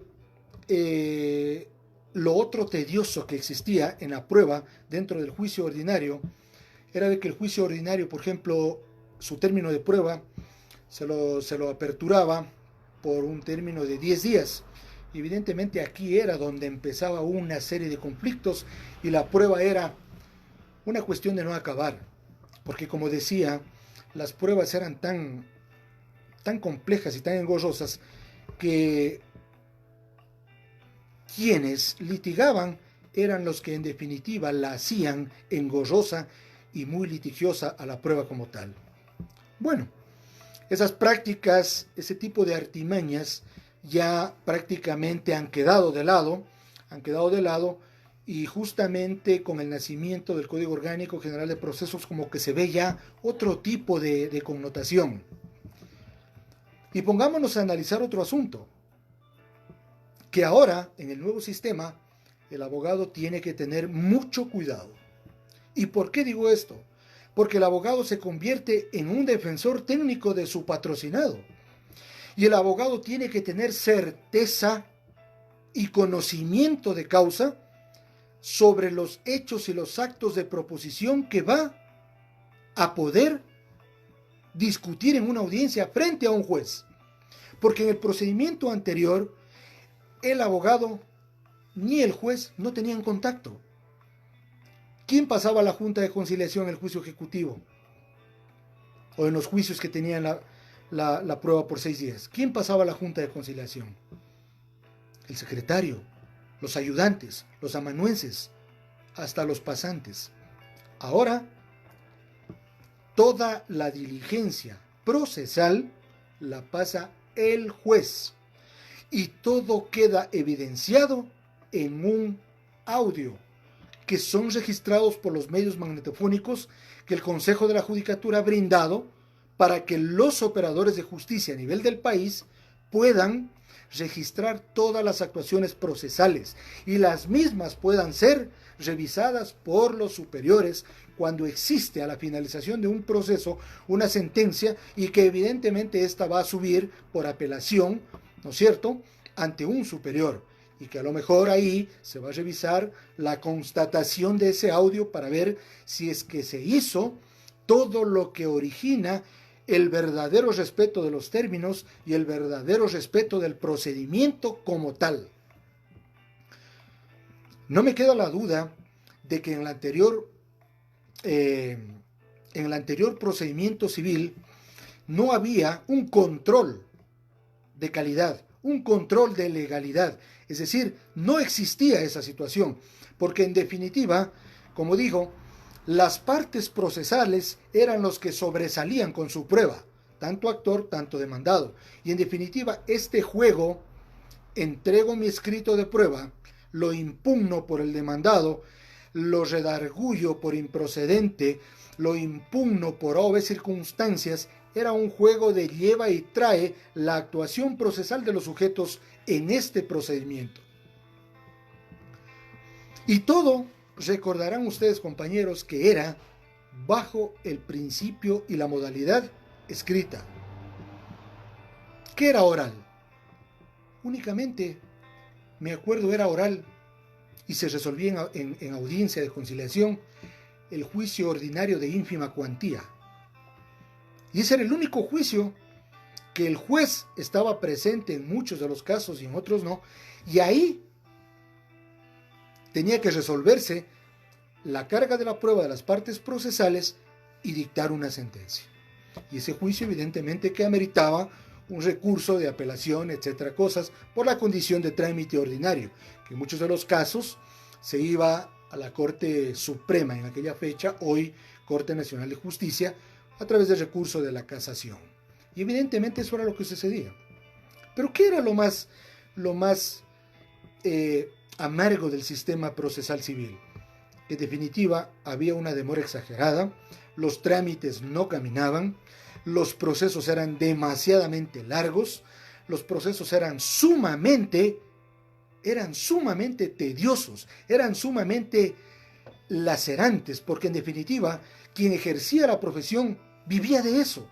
lo otro tedioso que existía en la prueba dentro del juicio ordinario era de que el juicio ordinario, por ejemplo, su término de prueba se lo aperturaba por un término de 10 días. Evidentemente aquí era donde empezaba una serie de conflictos y la prueba era una cuestión de no acabar, porque como decía, las pruebas eran tan complejas y tan engorrosas que quienes litigaban eran los que en definitiva la hacían engorrosa y muy litigiosa a la prueba como tal. Bueno, esas prácticas, ese tipo de artimañas ya prácticamente han quedado de lado y justamente con el nacimiento del Código Orgánico General de Procesos como que se ve ya otro tipo de connotación. Y pongámonos a analizar otro asunto, que ahora en el nuevo sistema el abogado tiene que tener mucho cuidado. ¿Y por qué digo esto? Porque el abogado se convierte en un defensor técnico de su patrocinado. Y el abogado tiene que tener certeza y conocimiento de causa sobre los hechos y los actos de proposición que va a poder discutir en una audiencia frente a un juez. Porque en el procedimiento anterior, el abogado ni el juez no tenían contacto. ¿Quién pasaba a la Junta de Conciliación en el juicio ejecutivo? O en los juicios que tenían la prueba por 6 días. ¿Quién pasaba a la Junta de Conciliación? El secretario, los ayudantes, los amanuenses, hasta los pasantes. Ahora, toda la diligencia procesal la pasa el juez y todo queda evidenciado en un audio que son registrados por los medios magnetofónicos que el Consejo de la Judicatura ha brindado para que los operadores de justicia a nivel del país puedan registrar todas las actuaciones procesales y las mismas puedan ser revisadas por los superiores cuando existe a la finalización de un proceso una sentencia y que evidentemente esta va a subir por apelación, ¿no es cierto?, ante un superior y que a lo mejor ahí se va a revisar la constatación de ese audio para ver si es que se hizo todo lo que origina el verdadero respeto de los términos y el verdadero respeto del procedimiento como tal. No me queda la duda de que en el anterior procedimiento civil no había un control de calidad, un control de legalidad, es decir, no existía esa situación, porque en definitiva, como digo, las partes procesales eran los que sobresalían con su prueba, tanto actor, tanto demandado. Y en definitiva, este juego, entrego mi escrito de prueba, lo impugno por el demandado, lo redargullo por improcedente, lo impugno por obvias circunstancias, era un juego de lleva y trae la actuación procesal de los sujetos en este procedimiento. Y todo, recordarán ustedes, compañeros, que era bajo el principio y la modalidad escrita. ¿Qué era oral? Únicamente, me acuerdo, era oral y se resolvía en audiencia de conciliación el juicio ordinario de ínfima cuantía. Y ese era el único juicio que el juez estaba presente en muchos de los casos y en otros no, y ahí tenía que resolverse la carga de la prueba de las partes procesales y dictar una sentencia. Y ese juicio evidentemente que ameritaba un recurso de apelación, etcétera, cosas, por la condición de trámite ordinario, que en muchos de los casos se iba a la Corte Suprema en aquella fecha, hoy Corte Nacional de Justicia, a través del recurso de la casación. Y evidentemente eso era lo que sucedía. Pero ¿qué era lo más amargo del sistema procesal civil? Que en definitiva había una demora exagerada, los trámites no caminaban, los procesos eran demasiadamente largos, los procesos eran sumamente tediosos, eran sumamente lacerantes, porque en definitiva quien ejercía la profesión vivía de eso.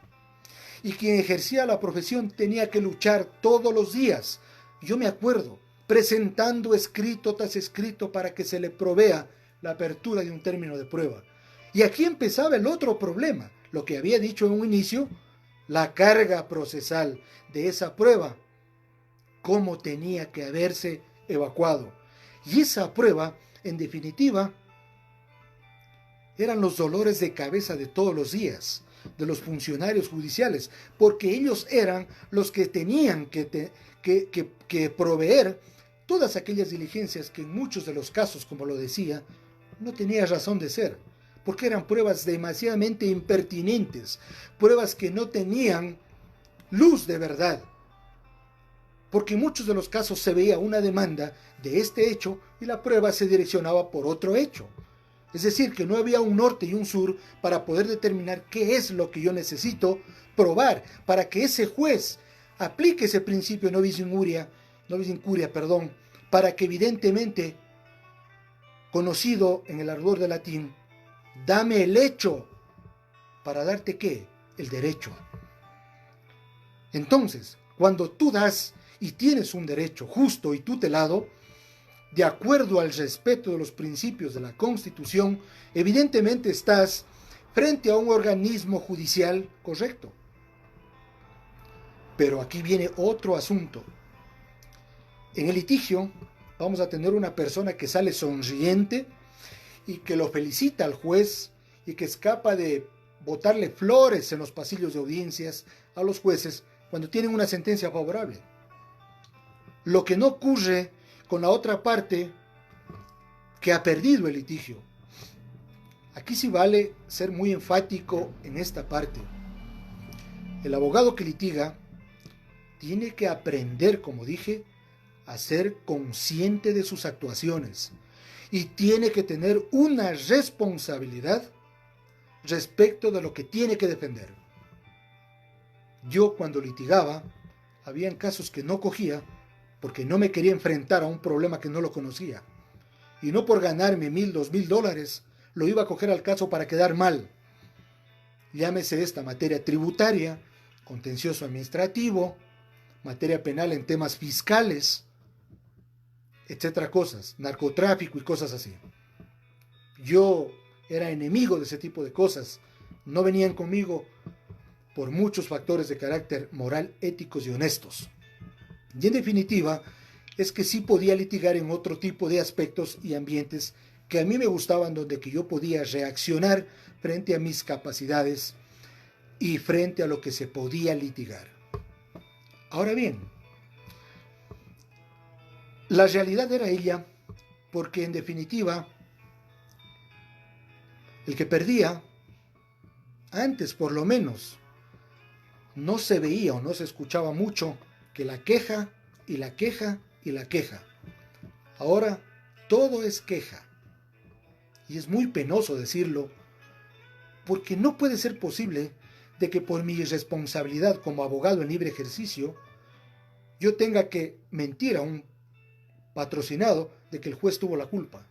Y quien ejercía la profesión tenía que luchar todos los días. Yo me acuerdo, presentando escrito tras escrito para que se le provea la apertura de un término de prueba. Y aquí empezaba el otro problema, lo que había dicho en un inicio, la carga procesal de esa prueba cómo tenía que haberse evacuado. Y esa prueba, en definitiva, eran los dolores de cabeza de todos los días de los funcionarios judiciales, porque ellos eran los que tenían que proveer todas aquellas diligencias que en muchos de los casos, como lo decía, no tenía razón de ser, porque eran pruebas demasiadamente impertinentes, pruebas que no tenían luz de verdad, porque en muchos de los casos se veía una demanda de este hecho y la prueba se direccionaba por otro hecho. Es decir, que no había un norte y un sur para poder determinar qué es lo que yo necesito probar para que ese juez aplique ese principio no bis incuria, para que evidentemente, conocido en el ardor del latín, dame el hecho para darte ¿qué? El derecho. Entonces, cuando tú das y tienes un derecho justo y tutelado, de acuerdo al respeto de los principios de la Constitución, evidentemente estás frente a un organismo judicial correcto. Pero aquí viene otro asunto. En el litigio vamos a tener una persona que sale sonriente y que lo felicita al juez y que es capaz de botarle flores en los pasillos de audiencias a los jueces cuando tienen una sentencia favorable. Lo que no ocurre con la otra parte que ha perdido el litigio. Aquí sí vale ser muy enfático en esta parte. El abogado que litiga tiene que aprender, como dije, a ser consciente de sus actuaciones y tiene que tener una responsabilidad respecto de lo que tiene que defender. Yo cuando litigaba, habían casos que no cogía porque no me quería enfrentar a un problema que no lo conocía. Y no por ganarme $1,000, $2,000, lo iba a coger al caso para quedar mal. Llámese esta materia tributaria, contencioso administrativo, materia penal en temas fiscales, etcétera cosas, narcotráfico y cosas así. Yo era enemigo de ese tipo de cosas. No venían conmigo por muchos factores de carácter moral, éticos y honestos. Y en definitiva, es que sí podía litigar en otro tipo de aspectos y ambientes que a mí me gustaban, donde que yo podía reaccionar frente a mis capacidades y frente a lo que se podía litigar. Ahora bien, la realidad era ella, porque en definitiva, el que perdía, antes por lo menos, no se veía o no se escuchaba mucho que la queja y la queja y la queja. Ahora todo es queja. Y es muy penoso decirlo, porque no puede ser posible de que por mi irresponsabilidad como abogado en libre ejercicio, yo tenga que mentir a un patrocinado de que el juez tuvo la culpa.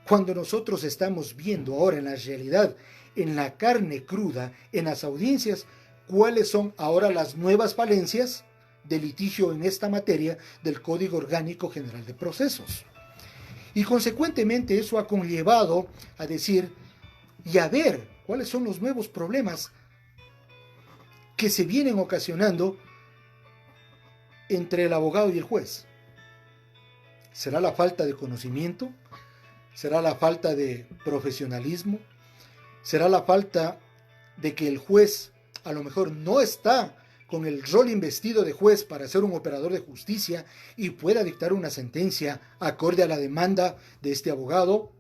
Cuando nosotros estamos viendo ahora en la realidad, en la carne cruda, en las audiencias, cuáles son ahora las nuevas falencias de litigio en esta materia del Código Orgánico General de Procesos. Y consecuentemente eso ha conllevado a decir y a ver cuáles son los nuevos problemas que se vienen ocasionando entre el abogado y el juez. ¿Será la falta de conocimiento? ¿Será la falta de profesionalismo? ¿Será la falta de que el juez a lo mejor no está con el rol investido de juez para ser un operador de justicia y pueda dictar una sentencia acorde a la demanda de este abogado,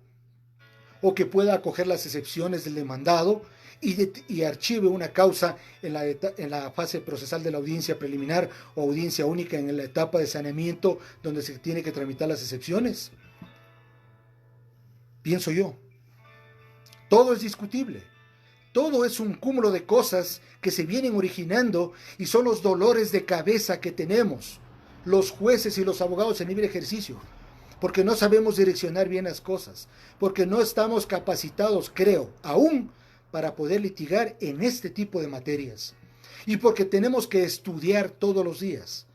o que pueda acoger las excepciones del demandado y archive una causa en la fase procesal de la audiencia preliminar o audiencia única en la etapa de saneamiento donde se tiene que tramitar las excepciones? Pienso yo. Todo es discutible. Todo es un cúmulo de cosas que se vienen originando y son los dolores de cabeza que tenemos los jueces y los abogados en libre ejercicio, porque no sabemos direccionar bien las cosas, porque no estamos capacitados, creo, aún para poder litigar en este tipo de materias, y porque tenemos que estudiar todos los días.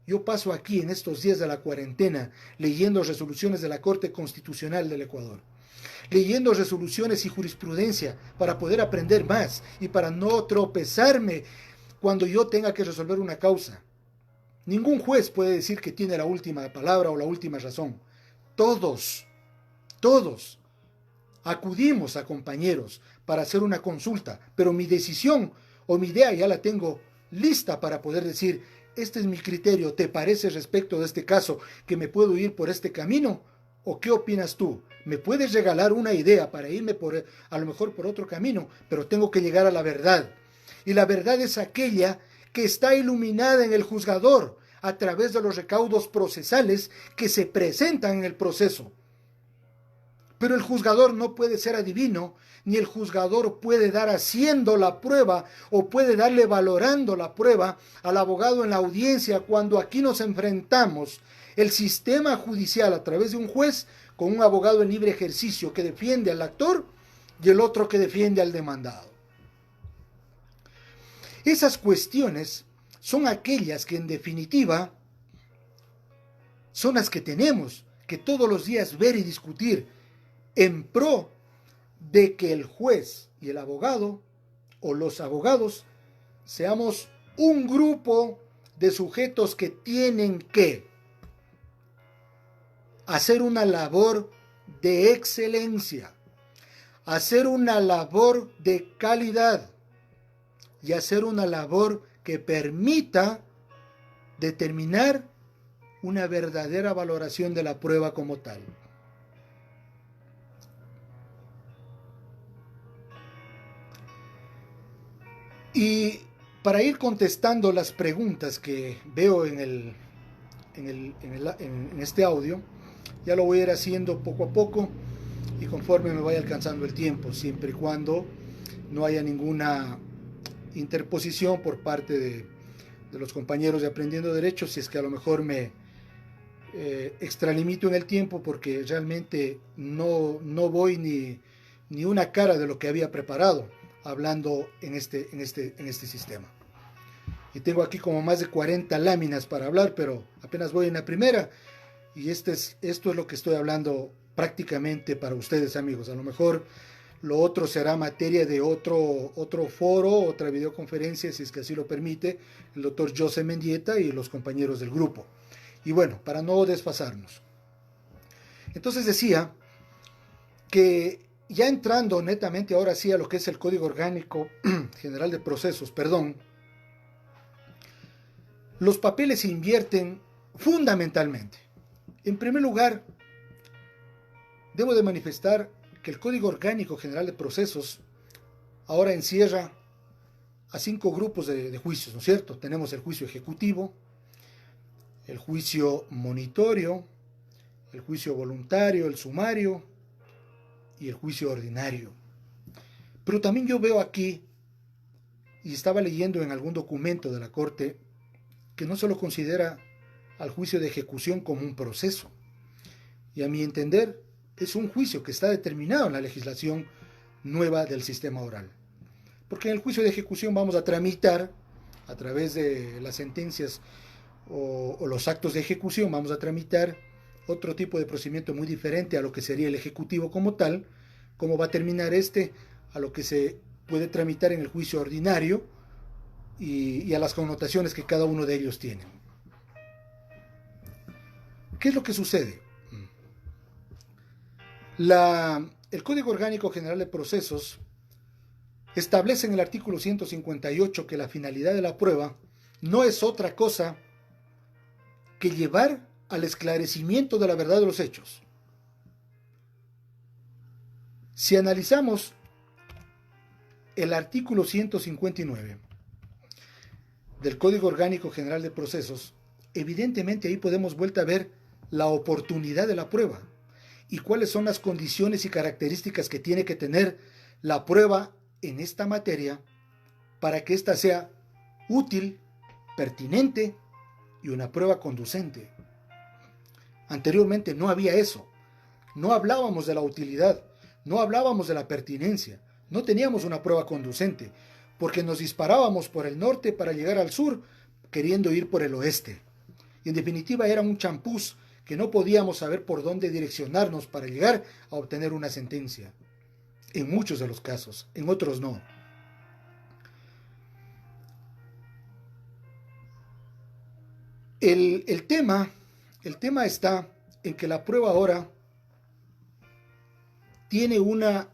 Yo paso aquí en estos días de la cuarentena leyendo resoluciones de la Corte Constitucional del Ecuador, leyendo resoluciones y jurisprudencia para poder aprender más y para no tropezarme cuando yo tenga que resolver una causa. Ningún juez puede decir que tiene la última palabra o la última razón. Todos acudimos a compañeros para hacer una consulta, pero mi decisión o mi idea ya la tengo lista para poder decir, este es mi criterio, ¿te parece respecto de este caso que me puedo ir por este camino? ¿O qué opinas tú? Me puedes regalar una idea para irme a lo mejor por otro camino, pero tengo que llegar a la verdad. Y la verdad es aquella que está iluminada en el juzgador a través de los recaudos procesales que se presentan en el proceso. Pero el juzgador no puede ser adivino, ni el juzgador puede dar haciendo la prueba o puede darle valorando la prueba al abogado en la audiencia cuando aquí nos enfrentamos el sistema judicial a través de un juez con un abogado en libre ejercicio que defiende al actor y el otro que defiende al demandado. Esas cuestiones son aquellas que en definitiva son las que tenemos que todos los días ver y discutir en pro de que el juez y el abogado o los abogados seamos un grupo de sujetos que tienen que hacer una labor de excelencia, hacer una labor de calidad y hacer una labor que permita determinar una verdadera valoración de la prueba como tal. Y para ir contestando las preguntas que veo en este audio, ya lo voy a ir haciendo poco a poco y conforme me vaya alcanzando el tiempo, siempre y cuando no haya ninguna interposición por parte de los compañeros de Aprendiendo Derecho, si es que a lo mejor me extralimito en el tiempo porque realmente no voy ni una cara de lo que había preparado hablando en este sistema. Y tengo aquí como más de 40 láminas para hablar, pero apenas voy en la primera y esto es lo que estoy hablando prácticamente para ustedes, amigos. A lo mejor lo otro será materia de otro foro, otra videoconferencia, si es que así lo permite el doctor José Mendieta y los compañeros del grupo. Y bueno, para no desfasarnos. Entonces decía que ya entrando netamente ahora sí a lo que es el Código Orgánico General de Procesos, los papeles se invierten fundamentalmente. En primer lugar, debo de manifestar que el Código Orgánico General de Procesos ahora encierra a 5 grupos de juicios, ¿no es cierto? Tenemos el juicio ejecutivo, el juicio monitorio, el juicio voluntario, el sumario y el juicio ordinario. Pero también yo veo aquí, y estaba leyendo en algún documento de la Corte, que no solo considera al juicio de ejecución como un proceso. Y a mi entender, es un juicio que está determinado en la legislación nueva del sistema oral. Porque en el juicio de ejecución vamos a tramitar, a través de las sentencias o los actos de ejecución, vamos a tramitar otro tipo de procedimiento muy diferente a lo que sería el ejecutivo como tal, cómo va a terminar a lo que se puede tramitar en el juicio ordinario y a las connotaciones que cada uno de ellos tiene. ¿Qué es lo que sucede? El Código Orgánico General de Procesos establece en el artículo 158 que la finalidad de la prueba no es otra cosa que llevar al esclarecimiento de la verdad de los hechos. Si analizamos el artículo 159 del Código Orgánico General de Procesos, evidentemente ahí podemos vuelta a ver la oportunidad de la prueba y cuáles son las condiciones y características que tiene que tener la prueba en esta materia para que ésta sea útil, pertinente y una prueba conducente. Anteriormente no había eso. No hablábamos de la utilidad, no hablábamos de la pertinencia, no teníamos una prueba conducente, porque nos disparábamos por el norte para llegar al sur, queriendo ir por el oeste. Y en definitiva era un champús que no podíamos saber por dónde direccionarnos para llegar a obtener una sentencia. En muchos de los casos, en otros no. El tema está en que la prueba ahora tiene una,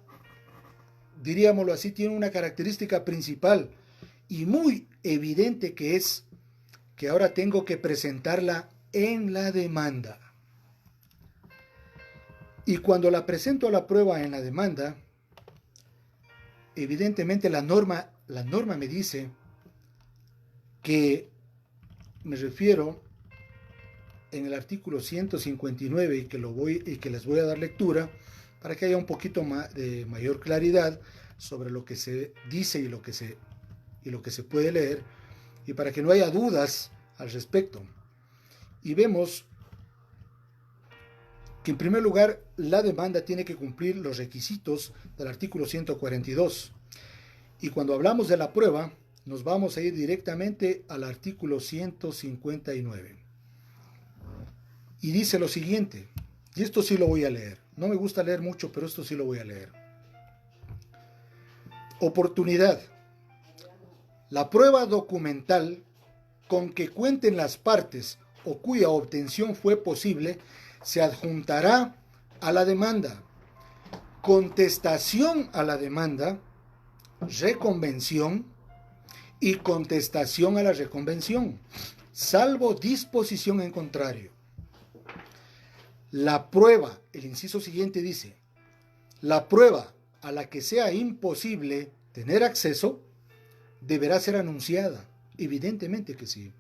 diríamoslo así, tiene una característica principal y muy evidente, que es que ahora tengo que presentarla en la demanda. Y cuando la presento a la prueba en la demanda, evidentemente la norma me dice que, me refiero en el artículo 159, y que les voy a dar lectura para que haya un poquito de mayor claridad sobre lo que se dice y lo que se puede leer, y para que no haya dudas al respecto. Y vemos que, en primer lugar, la demanda tiene que cumplir los requisitos del artículo 142. Y cuando hablamos de la prueba, nos vamos a ir directamente al artículo 159. Y dice lo siguiente, y esto sí lo voy a leer. No me gusta leer mucho, pero esto sí lo voy a leer. Oportunidad. La prueba documental con que cuenten las partes o cuya obtención fue posible se adjuntará a la demanda. Contestación a la demanda, reconvención y contestación a la reconvención, salvo disposición en contrario. La prueba, el inciso siguiente dice, la prueba a la que sea imposible tener acceso deberá ser anunciada, evidentemente que sí.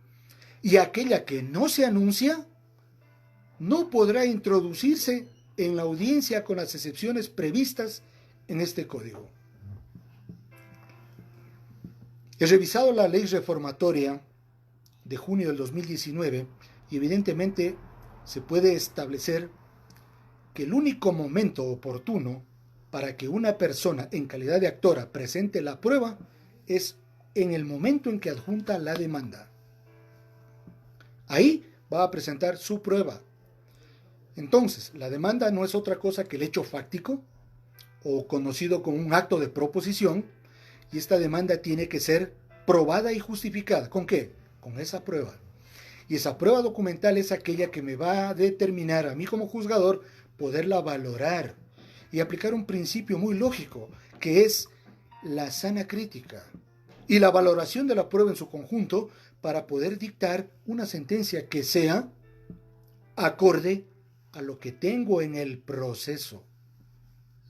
Y aquella que no se anuncia no podrá introducirse en la audiencia con las excepciones previstas en este código. He revisado la ley reformatoria de junio del 2019 y evidentemente se puede establecer que el único momento oportuno para que una persona en calidad de actora presente la prueba es en el momento en que adjunta la demanda. Ahí va a presentar su prueba. Entonces, la demanda no es otra cosa que el hecho fáctico, o conocido como un acto de proposición, y esta demanda tiene que ser probada y justificada. ¿Con qué? Con esa prueba. Y esa prueba documental es aquella que me va a determinar a mí como juzgador poderla valorar y aplicar un principio muy lógico, que es la sana crítica y la valoración de la prueba en su conjunto, para poder dictar una sentencia que sea acorde a lo que tengo en el proceso.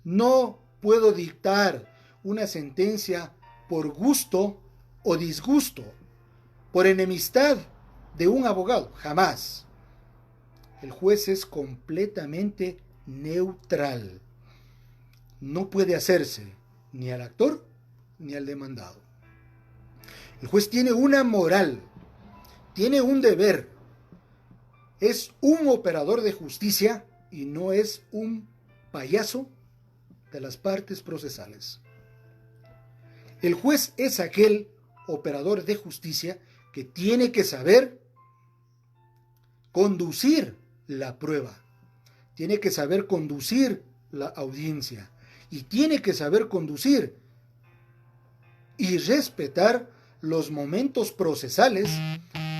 No puedo dictar una sentencia por gusto o disgusto, por enemistad de un abogado, jamás. El juez es completamente neutral. No puede hacerse ni al actor ni al demandado. El juez tiene una moral, tiene un deber. Es un operador de justicia y no es un payaso de las partes procesales. El juez es aquel operador de justicia que tiene que saber conducir la prueba, tiene que saber conducir la audiencia y tiene que saber conducir y respetar los momentos procesales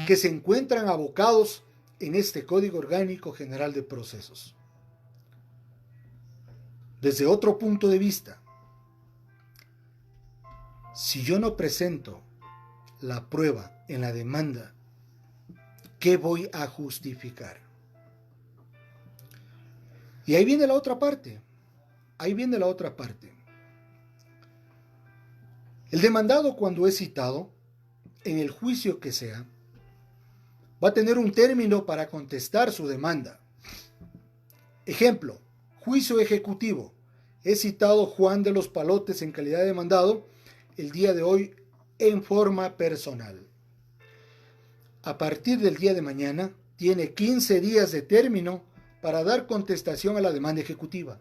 que se encuentran abocados en este Código Orgánico General de Procesos. Desde otro punto de vista, si yo no presento la prueba en la demanda, ¿qué voy a justificar? Y ahí viene la otra parte. El demandado, cuando es citado en el juicio que sea, va a tener un término para contestar su demanda. Ejemplo, juicio ejecutivo. He citado Juan de los Palotes en calidad de demandado el día de hoy en forma personal. A partir del día de mañana tiene 15 días de término para dar contestación a la demanda ejecutiva.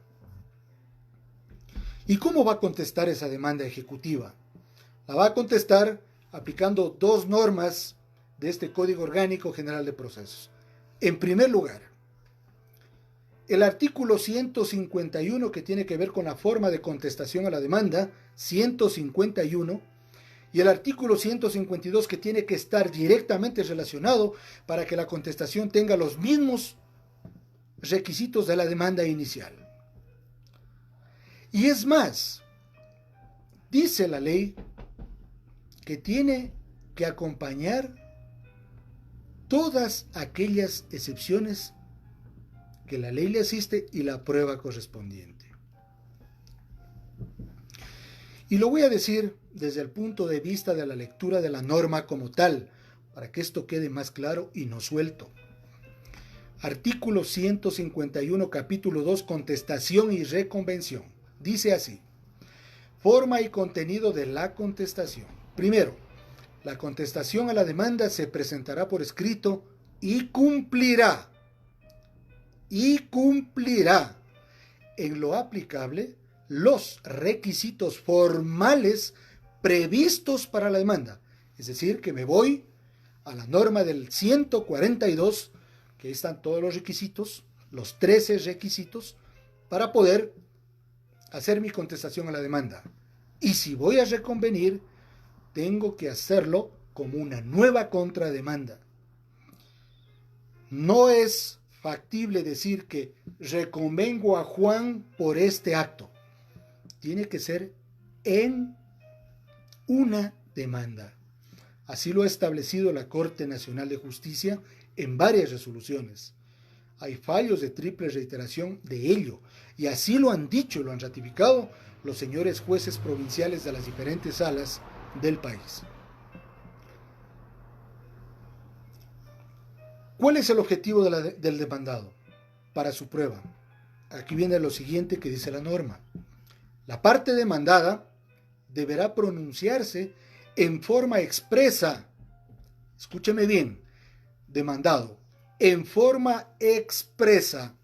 ¿Y cómo va a contestar esa demanda ejecutiva? La va a contestar aplicando dos normas de este Código Orgánico General de Procesos. En primer lugar, el artículo 151, que tiene que ver con la forma de contestación a la demanda, 151, y el artículo 152 que tiene que estar directamente relacionado para que la contestación tenga los mismos requisitos de la demanda inicial. Y es más, dice la ley que tiene que acompañar todas aquellas excepciones que la ley le asiste y la prueba correspondiente. Y lo voy a decir desde el punto de vista de la lectura de la norma como tal, para que esto quede más claro y no suelto. Artículo 151, capítulo 2, contestación y reconvención. Dice así: forma y contenido de la contestación. Primero, la contestación a la demanda se presentará por escrito y cumplirá en lo aplicable los requisitos formales previstos para la demanda. Es decir, que me voy a la norma del 142, que ahí están todos los requisitos, los 13 requisitos, para poder hacer mi contestación a la demanda. Y si voy a reconvenir, tengo que hacerlo como una nueva contrademanda. No es factible decir que reconvengo a Juan por este acto. Tiene que ser en una demanda. Así lo ha establecido la Corte Nacional de Justicia en varias resoluciones. Hay fallos de triple reiteración de ello, y así lo han dicho y lo han ratificado los señores jueces provinciales de las diferentes salas del país. ¿Cuál es el objetivo del demandado para su prueba? Aquí viene lo siguiente que dice la norma. La parte demandada deberá pronunciarse en forma expresa. Escúcheme bien, demandado, en forma expresa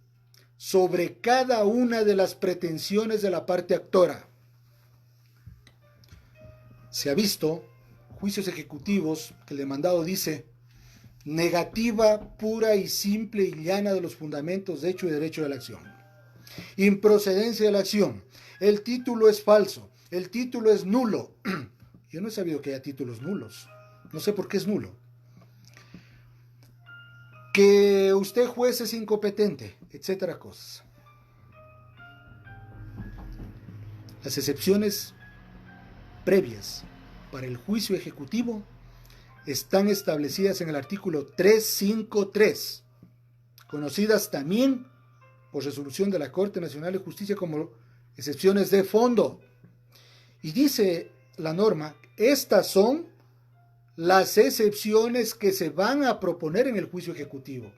sobre cada una de las pretensiones de la parte actora. Se ha visto juicios ejecutivos que el demandado dice: negativa pura y simple y llana de los fundamentos de hecho y derecho de la acción. Improcedencia de la acción. El título es falso. El título es nulo. Yo no he sabido que haya títulos nulos. No sé por qué es nulo. Que usted juez es incompetente, etcétera cosas. Las excepciones previas para el juicio ejecutivo están establecidas en el artículo 353, conocidas también por resolución de la Corte Nacional de Justicia como excepciones de fondo. Y dice la norma, estas son las excepciones que se van a proponer en el juicio ejecutivo.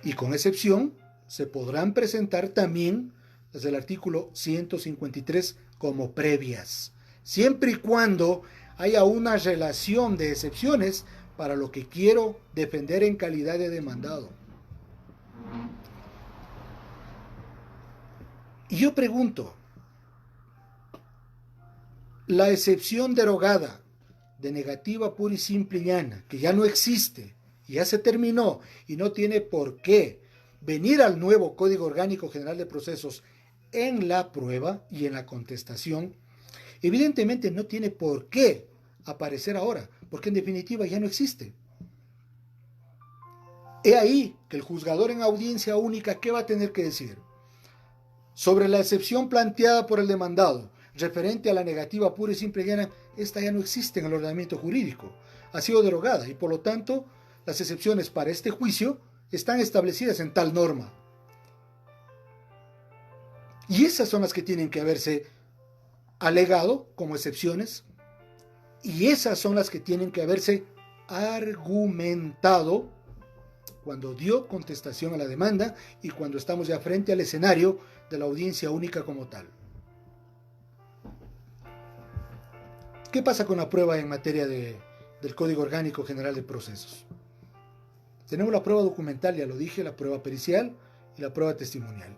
Y con excepción se podrán presentar también las del artículo 153 como previas, siempre y cuando haya una relación de excepciones para lo que quiero defender en calidad de demandado. Y yo pregunto, la excepción derogada de negativa pura y simple y llana, que ya no existe, ya se terminó y no tiene por qué venir al nuevo Código Orgánico General de Procesos en la prueba y en la contestación, evidentemente no tiene por qué aparecer ahora, porque en definitiva ya no existe. He ahí que el juzgador en audiencia única, ¿qué va a tener que decir? Sobre la excepción planteada por el demandado, referente a la negativa pura y simple y llana, esta ya no existe en el ordenamiento jurídico, ha sido derogada y por lo tanto las excepciones para este juicio están establecidas en tal norma. Y esas son las que tienen que haberse alegado como excepciones y esas son las que tienen que haberse argumentado cuando dio contestación a la demanda y cuando estamos ya frente al escenario de la audiencia única como tal. ¿Qué pasa con la prueba en materia del Código Orgánico General de Procesos? Tenemos la prueba documental, ya lo dije, la prueba pericial y la prueba testimonial.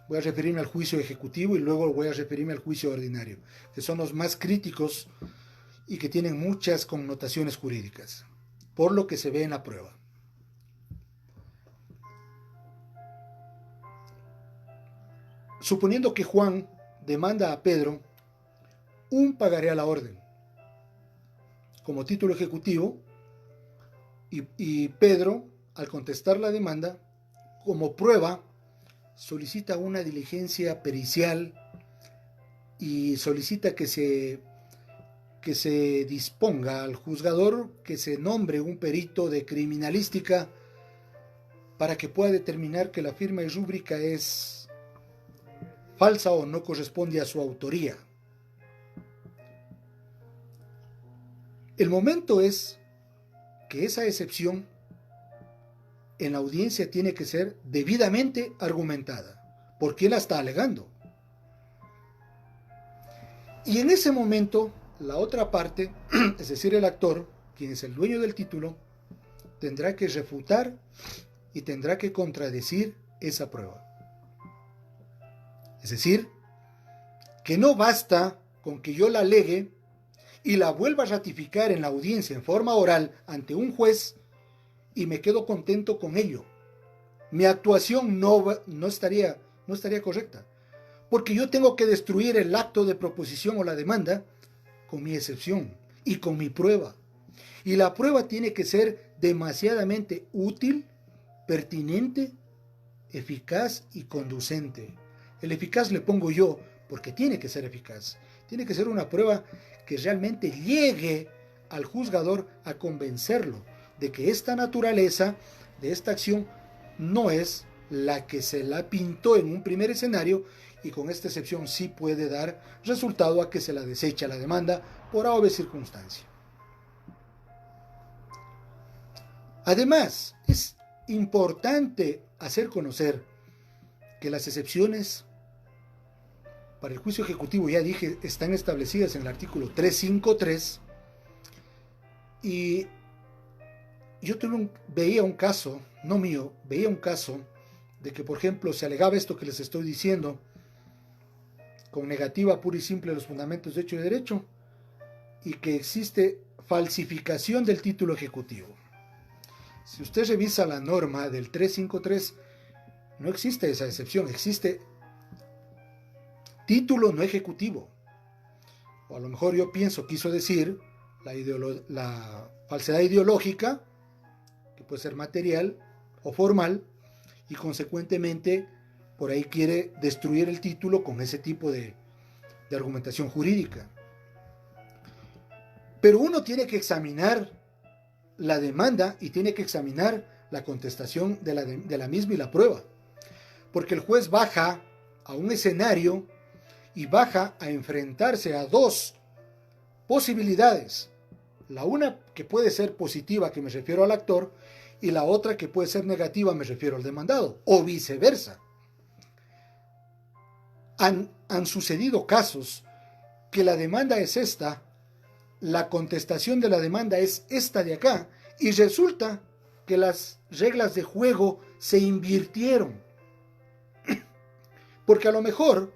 Voy a referirme al juicio ejecutivo y luego voy a referirme al juicio ordinario, que son los más críticos y que tienen muchas connotaciones jurídicas, por lo que se ve en la prueba. Suponiendo que Juan demanda a Pedro un pagaré a la orden como título ejecutivo, y Pedro, al contestar la demanda, como prueba, solicita una diligencia pericial y solicita que se disponga al juzgador que se nombre un perito de criminalística para que pueda determinar que la firma y rúbrica es falsa o no corresponde a su autoría. El momento es que esa excepción en la audiencia tiene que ser debidamente argumentada, porque él la está alegando. Y en ese momento, la otra parte, es decir, el actor, quien es el dueño del título, tendrá que refutar y tendrá que contradecir esa prueba. Es decir, que no basta con que yo la alegue y la vuelva a ratificar en la audiencia en forma oral ante un juez y me quedo contento con ello. Mi actuación no estaría correcta, porque yo tengo que destruir el acto de proposición o la demanda con mi excepción y con mi prueba. Y la prueba tiene que ser demasiadamente útil, pertinente, eficaz y conducente. El eficaz le pongo yo porque tiene que ser eficaz. Tiene que ser una prueba que realmente llegue al juzgador a convencerlo de que esta naturaleza de esta acción no es la que se la pintó en un primer escenario, y con esta excepción sí puede dar resultado a que se la desecha la demanda por A o B circunstancia. Además, es importante hacer conocer que las excepciones para el juicio ejecutivo, ya dije, están establecidas en el artículo 353, y yo veía un caso, no mío, veía un caso de que, por ejemplo, se alegaba esto que les estoy diciendo, con negativa pura y simple de los fundamentos de hecho y derecho, y que existe falsificación del título ejecutivo. Si usted revisa la norma del 353, no existe esa excepción, existe título no ejecutivo. O a lo mejor yo pienso, quiso decir la falsedad ideológica, que puede ser material o formal, y consecuentemente por ahí quiere destruir el título con ese tipo de argumentación jurídica. Pero uno tiene que examinar la demanda y tiene que examinar la contestación de la misma y la prueba, porque el juez baja a un escenario y baja a enfrentarse a dos posibilidades. La una que puede ser positiva, que me refiero al actor, y la otra que puede ser negativa, me refiero al demandado, o viceversa. Han sucedido casos que la demanda es esta, la contestación de la demanda es esta de acá, y resulta que las reglas de juego se invirtieron. Porque a lo mejor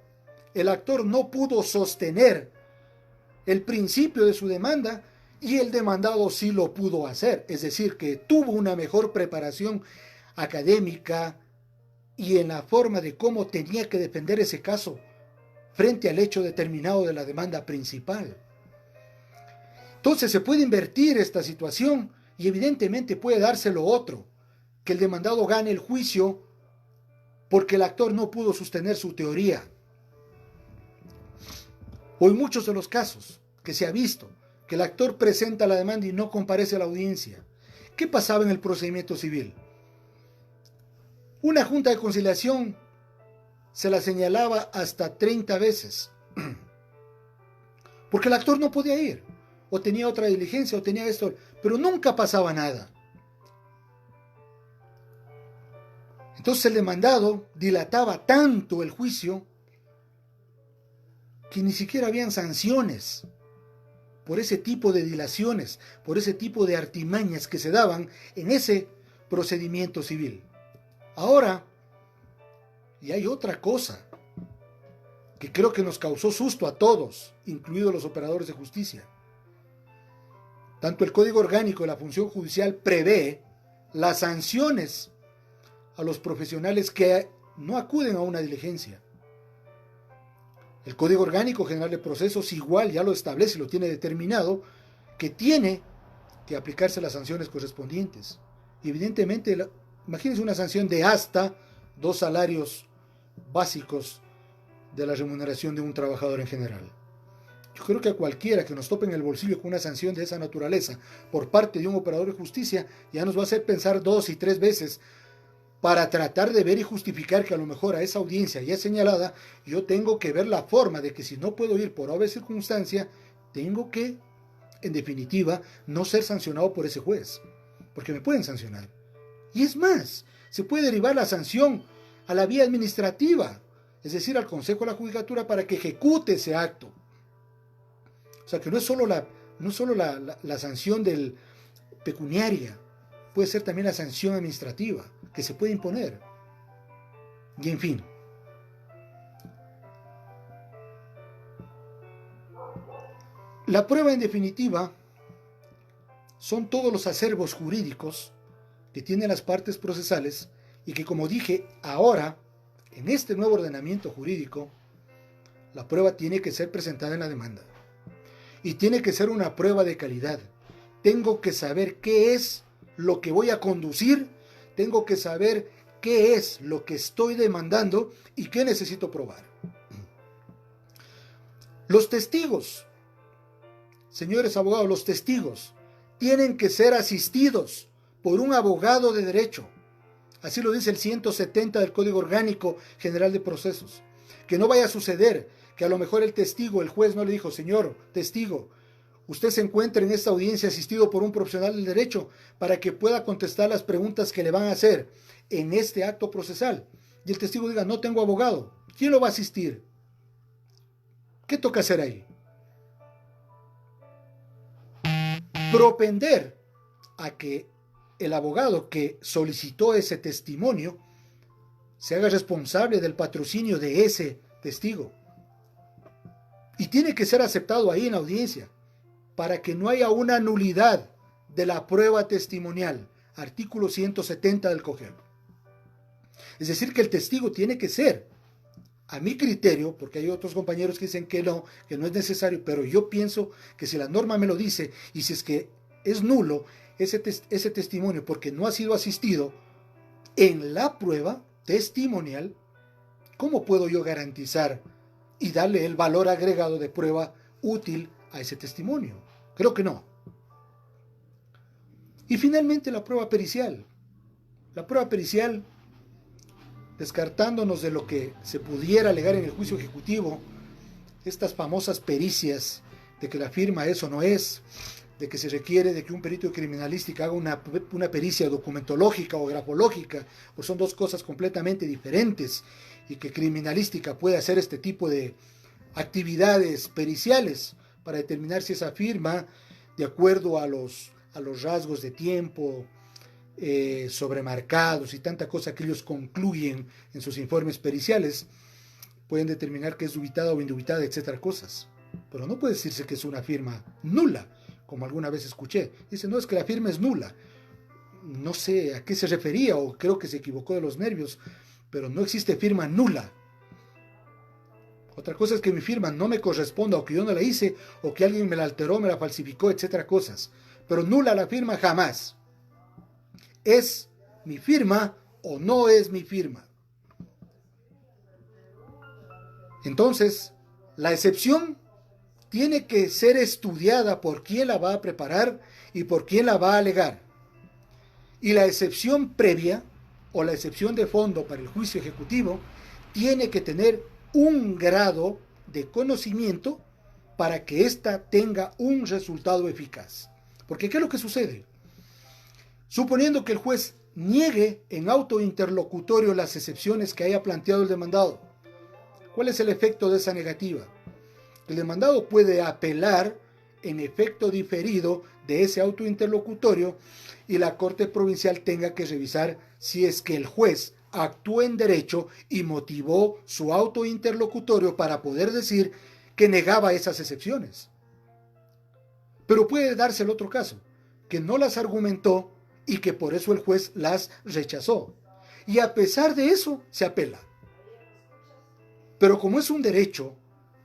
el actor no pudo sostener el principio de su demanda y el demandado sí lo pudo hacer. Es decir, que tuvo una mejor preparación académica y en la forma de cómo tenía que defender ese caso frente al hecho determinado de la demanda principal. Entonces se puede invertir esta situación y evidentemente puede darse lo otro, que el demandado gane el juicio porque el actor no pudo sostener su teoría. O en muchos de los casos que se ha visto que el actor presenta la demanda y no comparece a la audiencia. ¿Qué pasaba en el procedimiento civil? Una junta de conciliación se la señalaba hasta 30 veces, porque el actor no podía ir, o tenía otra diligencia, o tenía esto, pero nunca pasaba nada. Entonces el demandado dilataba tanto el juicio que ni siquiera habían sanciones por ese tipo de dilaciones, por ese tipo de artimañas que se daban en ese procedimiento civil. Ahora, y hay otra cosa que creo que nos causó susto a todos, incluidos los operadores de justicia. Tanto el Código Orgánico de la Función Judicial prevé las sanciones a los profesionales que no acuden a una diligencia. El Código Orgánico General de Procesos igual ya lo establece, lo tiene determinado, que tiene que aplicarse las sanciones correspondientes. Y evidentemente, imagínense una sanción de hasta 2 salarios básicos de la remuneración de un trabajador en general. Yo creo que a cualquiera que nos tope en el bolsillo con una sanción de esa naturaleza por parte de un operador de justicia ya nos va a hacer pensar 2 y 3 veces para tratar de ver y justificar que a lo mejor a esa audiencia ya señalada yo tengo que ver la forma de que si no puedo ir por obra circunstancia, tengo que, en definitiva, no ser sancionado por ese juez, porque me pueden sancionar. Y es más, se puede derivar la sanción a la vía administrativa, es decir, al Consejo de la Judicatura para que ejecute ese acto. O sea que no es solo la sanción pecuniaria, puede ser también la sanción administrativa que se puede imponer. Y en fin. La prueba en definitiva son todos los acervos jurídicos que tienen las partes procesales y que, como dije, ahora, en este nuevo ordenamiento jurídico, la prueba tiene que ser presentada en la demanda. Y tiene que ser una prueba de calidad. Tengo que saber qué es lo que voy a conducir, tengo que saber qué es lo que estoy demandando y qué necesito probar. Los testigos, señores abogados, los testigos tienen que ser asistidos por un abogado de derecho. Así lo dice el 170 del Código Orgánico General de Procesos. Que no vaya a suceder que a lo mejor el testigo, el juez no le dijo: señor testigo, usted se encuentra en esta audiencia asistido por un profesional del derecho para que pueda contestar las preguntas que le van a hacer en este acto procesal. Y el testigo diga: no tengo abogado. ¿Quién lo va a asistir? ¿Qué toca hacer ahí? Propender a que el abogado que solicitó ese testimonio se haga responsable del patrocinio de ese testigo. Y tiene que ser aceptado ahí en la audiencia, para que no haya una nulidad de la prueba testimonial. Artículo 170 del COGEL. Es decir, que el testigo tiene que ser, a mi criterio, porque hay otros compañeros que dicen que no es necesario, pero yo pienso que si la norma me lo dice, y si es que es nulo ese testimonio porque no ha sido asistido en la prueba testimonial, ¿cómo puedo yo garantizar y darle el valor agregado de prueba útil a ese testimonio? Creo que no. Y finalmente la prueba pericial. La prueba pericial, descartándonos de lo que se pudiera alegar en el juicio ejecutivo, estas famosas pericias de que la firma es o no es, de que se requiere de que un perito de criminalística haga una pericia documentológica o grafológica, pues son dos cosas completamente diferentes, y que criminalística puede hacer este tipo de actividades periciales para determinar si esa firma, de acuerdo a los rasgos de tiempo sobremarcados y tanta cosa que ellos concluyen en sus informes periciales, pueden determinar que es dubitada o indubitada, etcétera, cosas. Pero no puede decirse que es una firma nula, como alguna vez escuché. Dice: no, es que la firma es nula. No sé a qué se refería, o creo que se equivocó de los nervios, pero no existe firma nula. Otra cosa es que mi firma no me corresponda, o que yo no la hice, o que alguien me la alteró, me la falsificó, etcétera, cosas. Pero nula la firma jamás. ¿Es mi firma o no es mi firma? Entonces, la excepción tiene que ser estudiada por quién la va a preparar y por quién la va a alegar. Y la excepción previa o la excepción de fondo para el juicio ejecutivo tiene que tener un grado de conocimiento para que ésta tenga un resultado eficaz. Porque ¿qué es lo que sucede? Suponiendo que el juez niegue en auto interlocutorio las excepciones que haya planteado el demandado, ¿cuál es el efecto de esa negativa? El demandado puede apelar en efecto diferido de ese auto interlocutorio y la Corte Provincial tenga que revisar si es que el juez actuó en derecho y motivó su auto interlocutorio para poder decir que negaba esas excepciones. Pero puede darse el otro caso, que no las argumentó y que por eso el juez las rechazó. Y a pesar de eso, se apela. Pero como es un derecho,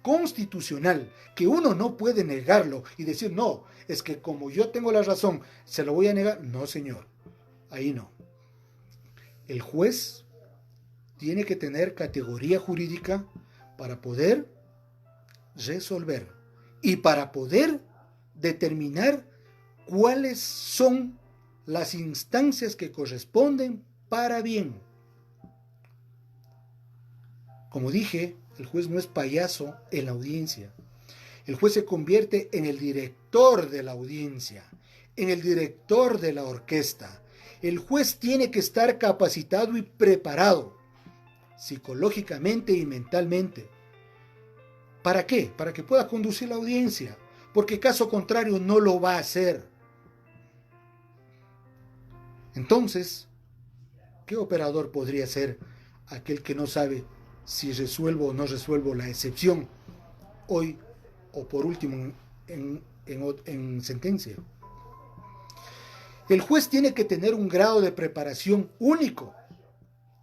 constitucional, que uno no puede negarlo y decir, no, es que como yo tengo la razón, se lo voy a negar. No, señor, ahí no. El juez tiene que tener categoría jurídica para poder resolver y para poder determinar cuáles son las instancias que corresponden para bien. Como dije, el juez no es payaso en la audiencia. El juez se convierte en el director de la audiencia, en el director de la orquesta. El juez tiene que estar capacitado y preparado, psicológicamente y mentalmente. ¿Para qué? Para que pueda conducir la audiencia, porque caso contrario no lo va a hacer. Entonces, ¿qué operador podría ser aquel que no sabe si resuelvo o no resuelvo la excepción hoy o por último en sentencia? El juez tiene que tener un grado de preparación único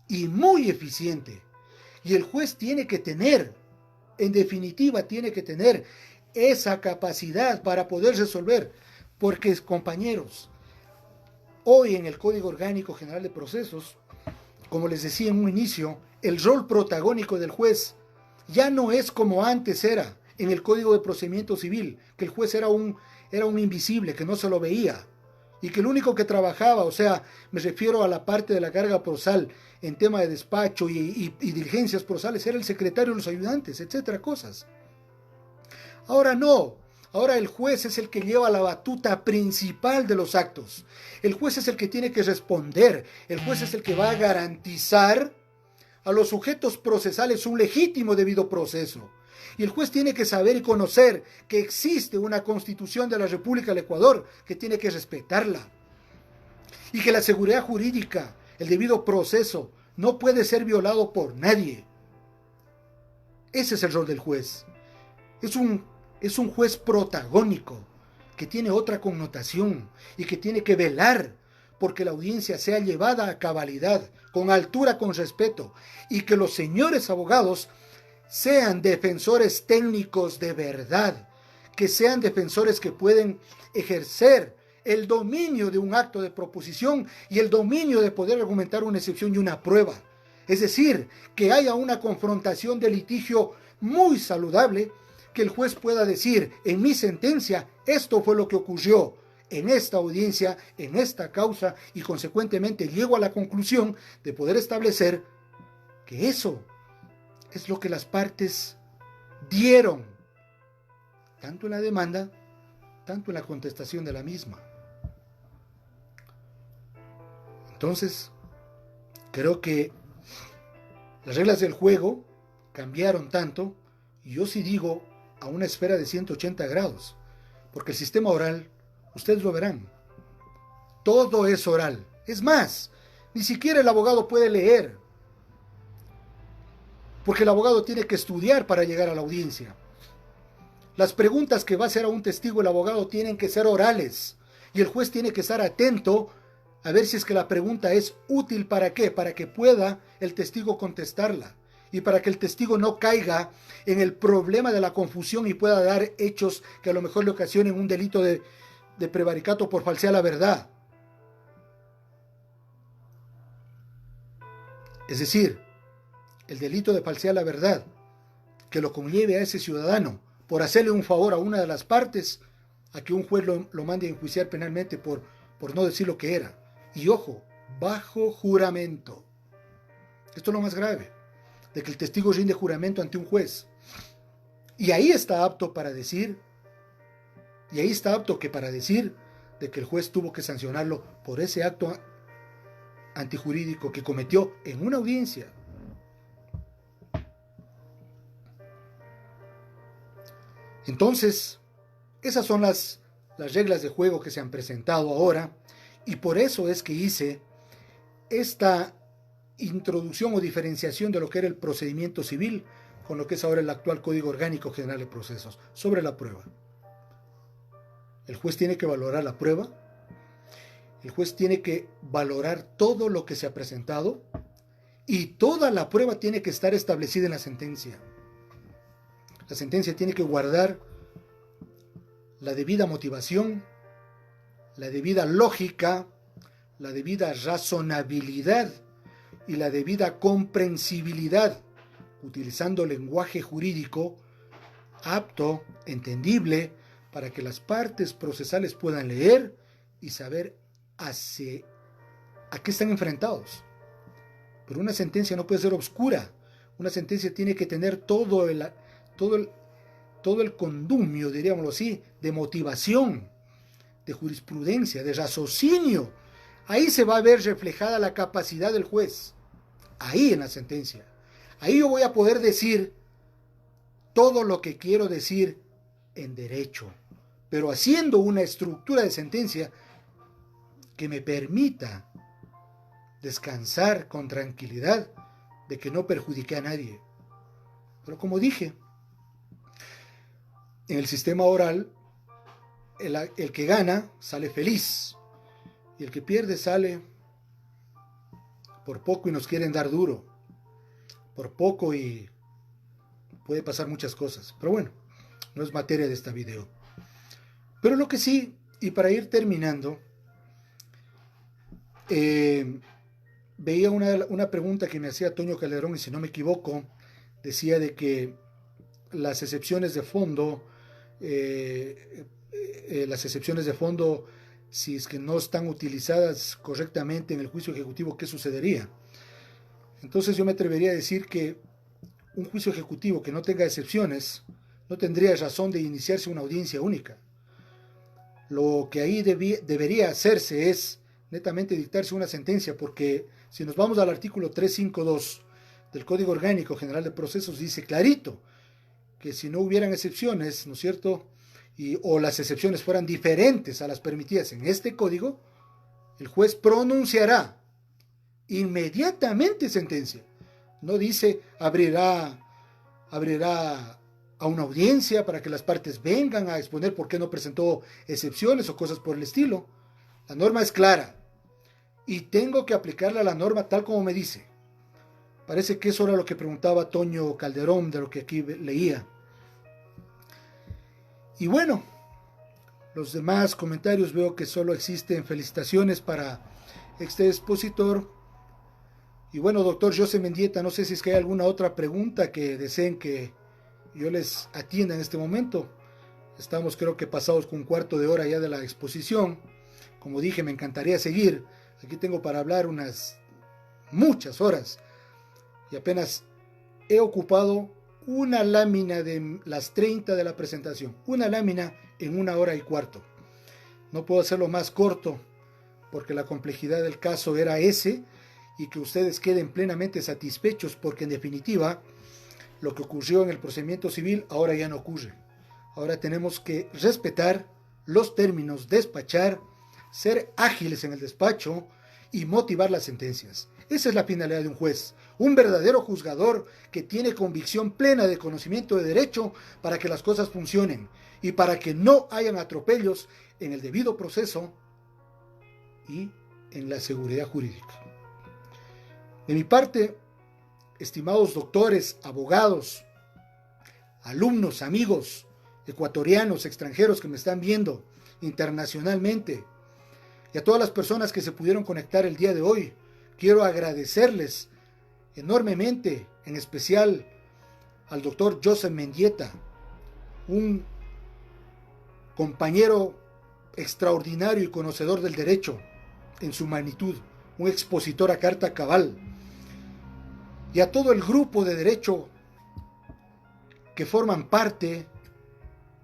y muy eficiente. Y el juez tiene que tener, en definitiva, tiene que tener esa capacidad para poder resolver. Porque, compañeros, hoy en el Código Orgánico General de Procesos, como les decía en un inicio, el rol protagónico del juez ya no es como antes era en el Código de Procedimiento Civil, que el juez era un invisible, que no se lo veía, y que el único que trabajaba, o sea, me refiero a la parte de la carga procesal en tema de despacho y diligencias procesales, era el secretario, los ayudantes, etcétera, cosas. Ahora no. Ahora el juez es el que lleva la batuta principal de los actos. El juez es el que tiene que responder. El juez es el que va a garantizar a los sujetos procesales un legítimo debido proceso. Y el juez tiene que saber y conocer que existe una Constitución de la República del Ecuador que tiene que respetarla. Y que la seguridad jurídica, el debido proceso, no puede ser violado por nadie. Ese es el rol del juez. Es un juez protagónico que tiene otra connotación y que tiene que velar porque la audiencia sea llevada a cabalidad, con altura, con respeto, y que los señores abogados sean defensores técnicos de verdad, que sean defensores que pueden ejercer el dominio de un acto de proposición y el dominio de poder argumentar una excepción y una prueba. Es decir, que haya una confrontación de litigio muy saludable, que el juez pueda decir, en mi sentencia, esto fue lo que ocurrió en esta audiencia, en esta causa, y consecuentemente llego a la conclusión de poder establecer que eso es lo que las partes dieron, tanto en la demanda, tanto en la contestación de la misma. Entonces, creo que las reglas del juego cambiaron tanto, y yo sí digo a una esfera de 180 grados, porque el sistema oral, ustedes lo verán, todo es oral. Es más, ni siquiera el abogado puede leer, porque el abogado tiene que estudiar para llegar a la audiencia. Las preguntas que va a hacer a un testigo el abogado tienen que ser orales, y el juez tiene que estar atento a ver si es que la pregunta es útil. ¿Para qué? Para que pueda el testigo contestarla, y para que el testigo no caiga en el problema de la confusión y pueda dar hechos que a lo mejor le ocasionen un delito de prevaricato por falsear la verdad. Es decir, el delito de falsear la verdad, que lo conlleve a ese ciudadano por hacerle un favor a una de las partes, a que un juez lo mande a enjuiciar penalmente por no decir lo que era. Y ojo, bajo juramento. Esto es lo más grave, de que el testigo rinde juramento ante un juez. Y ahí está apto para decir, de que el juez tuvo que sancionarlo por ese acto antijurídico que cometió en una audiencia. Entonces, esas son las reglas de juego que se han presentado ahora, y por eso es que hice esta introducción o diferenciación de lo que era el procedimiento civil con lo que es ahora el actual Código Orgánico General de Procesos, sobre la prueba. El juez tiene que valorar la prueba, el juez tiene que valorar todo lo que se ha presentado, y toda la prueba tiene que estar establecida en la sentencia. La sentencia tiene que guardar la debida motivación, la debida lógica, la debida razonabilidad y la debida comprensibilidad, utilizando lenguaje jurídico apto, entendible, para que las partes procesales puedan leer y saber a qué están enfrentados. Pero una sentencia no puede ser obscura. Una sentencia tiene que tener todo el condumio, diríamoslo así, de motivación, de jurisprudencia, de raciocinio. Ahí se va a ver reflejada la capacidad del juez. Ahí en la sentencia. Ahí yo voy a poder decir todo lo que quiero decir en derecho, pero haciendo una estructura de sentencia que me permita descansar con tranquilidad de que no perjudique a nadie. Pero como dije, en el sistema oral, el que gana sale feliz y el que pierde sale por poco y nos quieren dar duro, por poco y puede pasar muchas cosas. Pero bueno, no es materia de este video. Pero lo que sí, y para ir terminando, veía una pregunta que me hacía Toño Calderón, y si no me equivoco, decía de que las excepciones de fondo, si es que no están utilizadas correctamente en el juicio ejecutivo, ¿qué sucedería? Entonces yo me atrevería a decir que un juicio ejecutivo que no tenga excepciones no tendría razón de iniciarse una audiencia única. Lo que ahí debería hacerse es netamente dictarse una sentencia, porque si nos vamos al artículo 352 del Código Orgánico General de Procesos, dice clarito que si no hubieran excepciones, ¿no es cierto?, o las excepciones fueran diferentes a las permitidas en este código, el juez pronunciará inmediatamente sentencia. No dice abrirá a una audiencia para que las partes vengan a exponer por qué no presentó excepciones o cosas por el estilo. La norma es clara y tengo que aplicarle a la norma tal como me dice. Parece que eso era lo que preguntaba Toño Calderón, de lo que aquí leía. Y bueno, los demás comentarios veo que solo existen felicitaciones para este expositor. Y bueno, doctor José Mendieta, no sé si es que hay alguna otra pregunta que deseen que yo les atienda en este momento. Estamos, creo que pasados con un cuarto de hora ya de la exposición. Como dije, me encantaría seguir. Aquí tengo para hablar muchas horas. Y apenas he ocupado una lámina de las 30 de la presentación. Una lámina en 1 hora y cuarto. No puedo hacerlo más corto porque la complejidad del caso era ese, y que ustedes queden plenamente satisfechos, porque en definitiva lo que ocurrió en el procedimiento civil ahora ya no ocurre. Ahora tenemos que respetar los términos, despachar, ser ágiles en el despacho y motivar las sentencias. Esa es la finalidad de un juez, un verdadero juzgador que tiene convicción plena de conocimiento de derecho para que las cosas funcionen y para que no hayan atropellos en el debido proceso y en la seguridad jurídica. De mi parte, estimados doctores, abogados, alumnos, amigos, ecuatorianos, extranjeros que me están viendo internacionalmente, y a todas las personas que se pudieron conectar el día de hoy, quiero agradecerles enormemente, en especial al doctor José Mendieta, un compañero extraordinario y conocedor del derecho en su magnitud, un expositor a carta cabal, y a todo el grupo de derecho que forman parte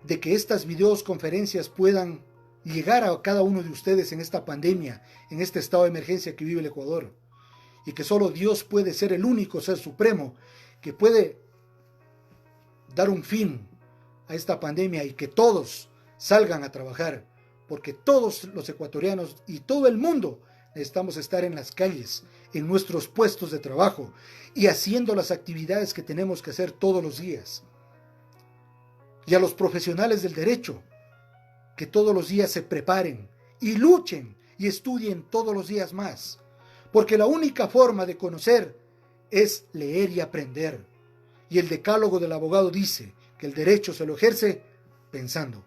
de que estas videoconferencias puedan llegar a cada uno de ustedes en esta pandemia, en este estado de emergencia que vive el Ecuador, y que solo Dios puede ser el único ser supremo que puede dar un fin a esta pandemia y que todos salgan a trabajar, porque todos los ecuatorianos y todo el mundo necesitamos estar en las calles, en nuestros puestos de trabajo y haciendo las actividades que tenemos que hacer todos los días. Y a los profesionales del derecho, que todos los días se preparen y luchen y estudien todos los días más, porque la única forma de conocer es leer y aprender. Y el decálogo del abogado dice: que el derecho se lo ejerce pensando.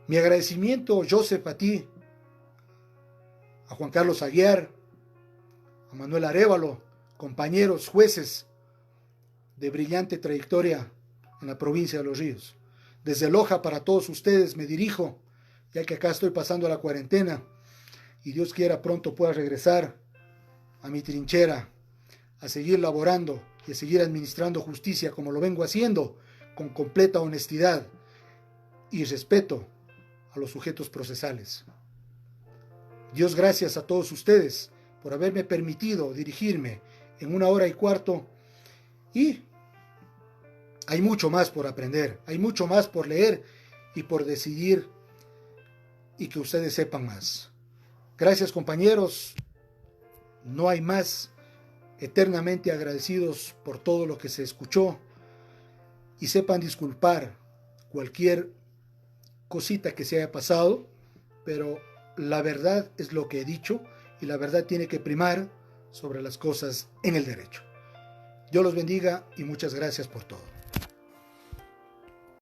Mi agradecimiento, Joseph, a ti, a Juan Carlos Aguiar, a Manuel Arévalo, compañeros jueces de brillante trayectoria en la provincia de Los Ríos. Desde Loja para todos ustedes me dirijo, ya que acá estoy pasando la cuarentena y Dios quiera pronto pueda regresar a mi trinchera, a seguir laborando y a seguir administrando justicia como lo vengo haciendo, con completa honestidad y respeto a los sujetos procesales. Dios gracias a todos ustedes por haberme permitido dirigirme en 1 hora y cuarto, y hay mucho más por aprender, hay mucho más por leer y por decidir y que ustedes sepan más. Gracias, compañeros, no hay más, eternamente agradecidos por todo lo que se escuchó, y sepan disculpar cualquier cosita que se haya pasado, pero la verdad es lo que he dicho y la verdad tiene que primar sobre las cosas en el derecho. Dios los bendiga y muchas gracias por todo.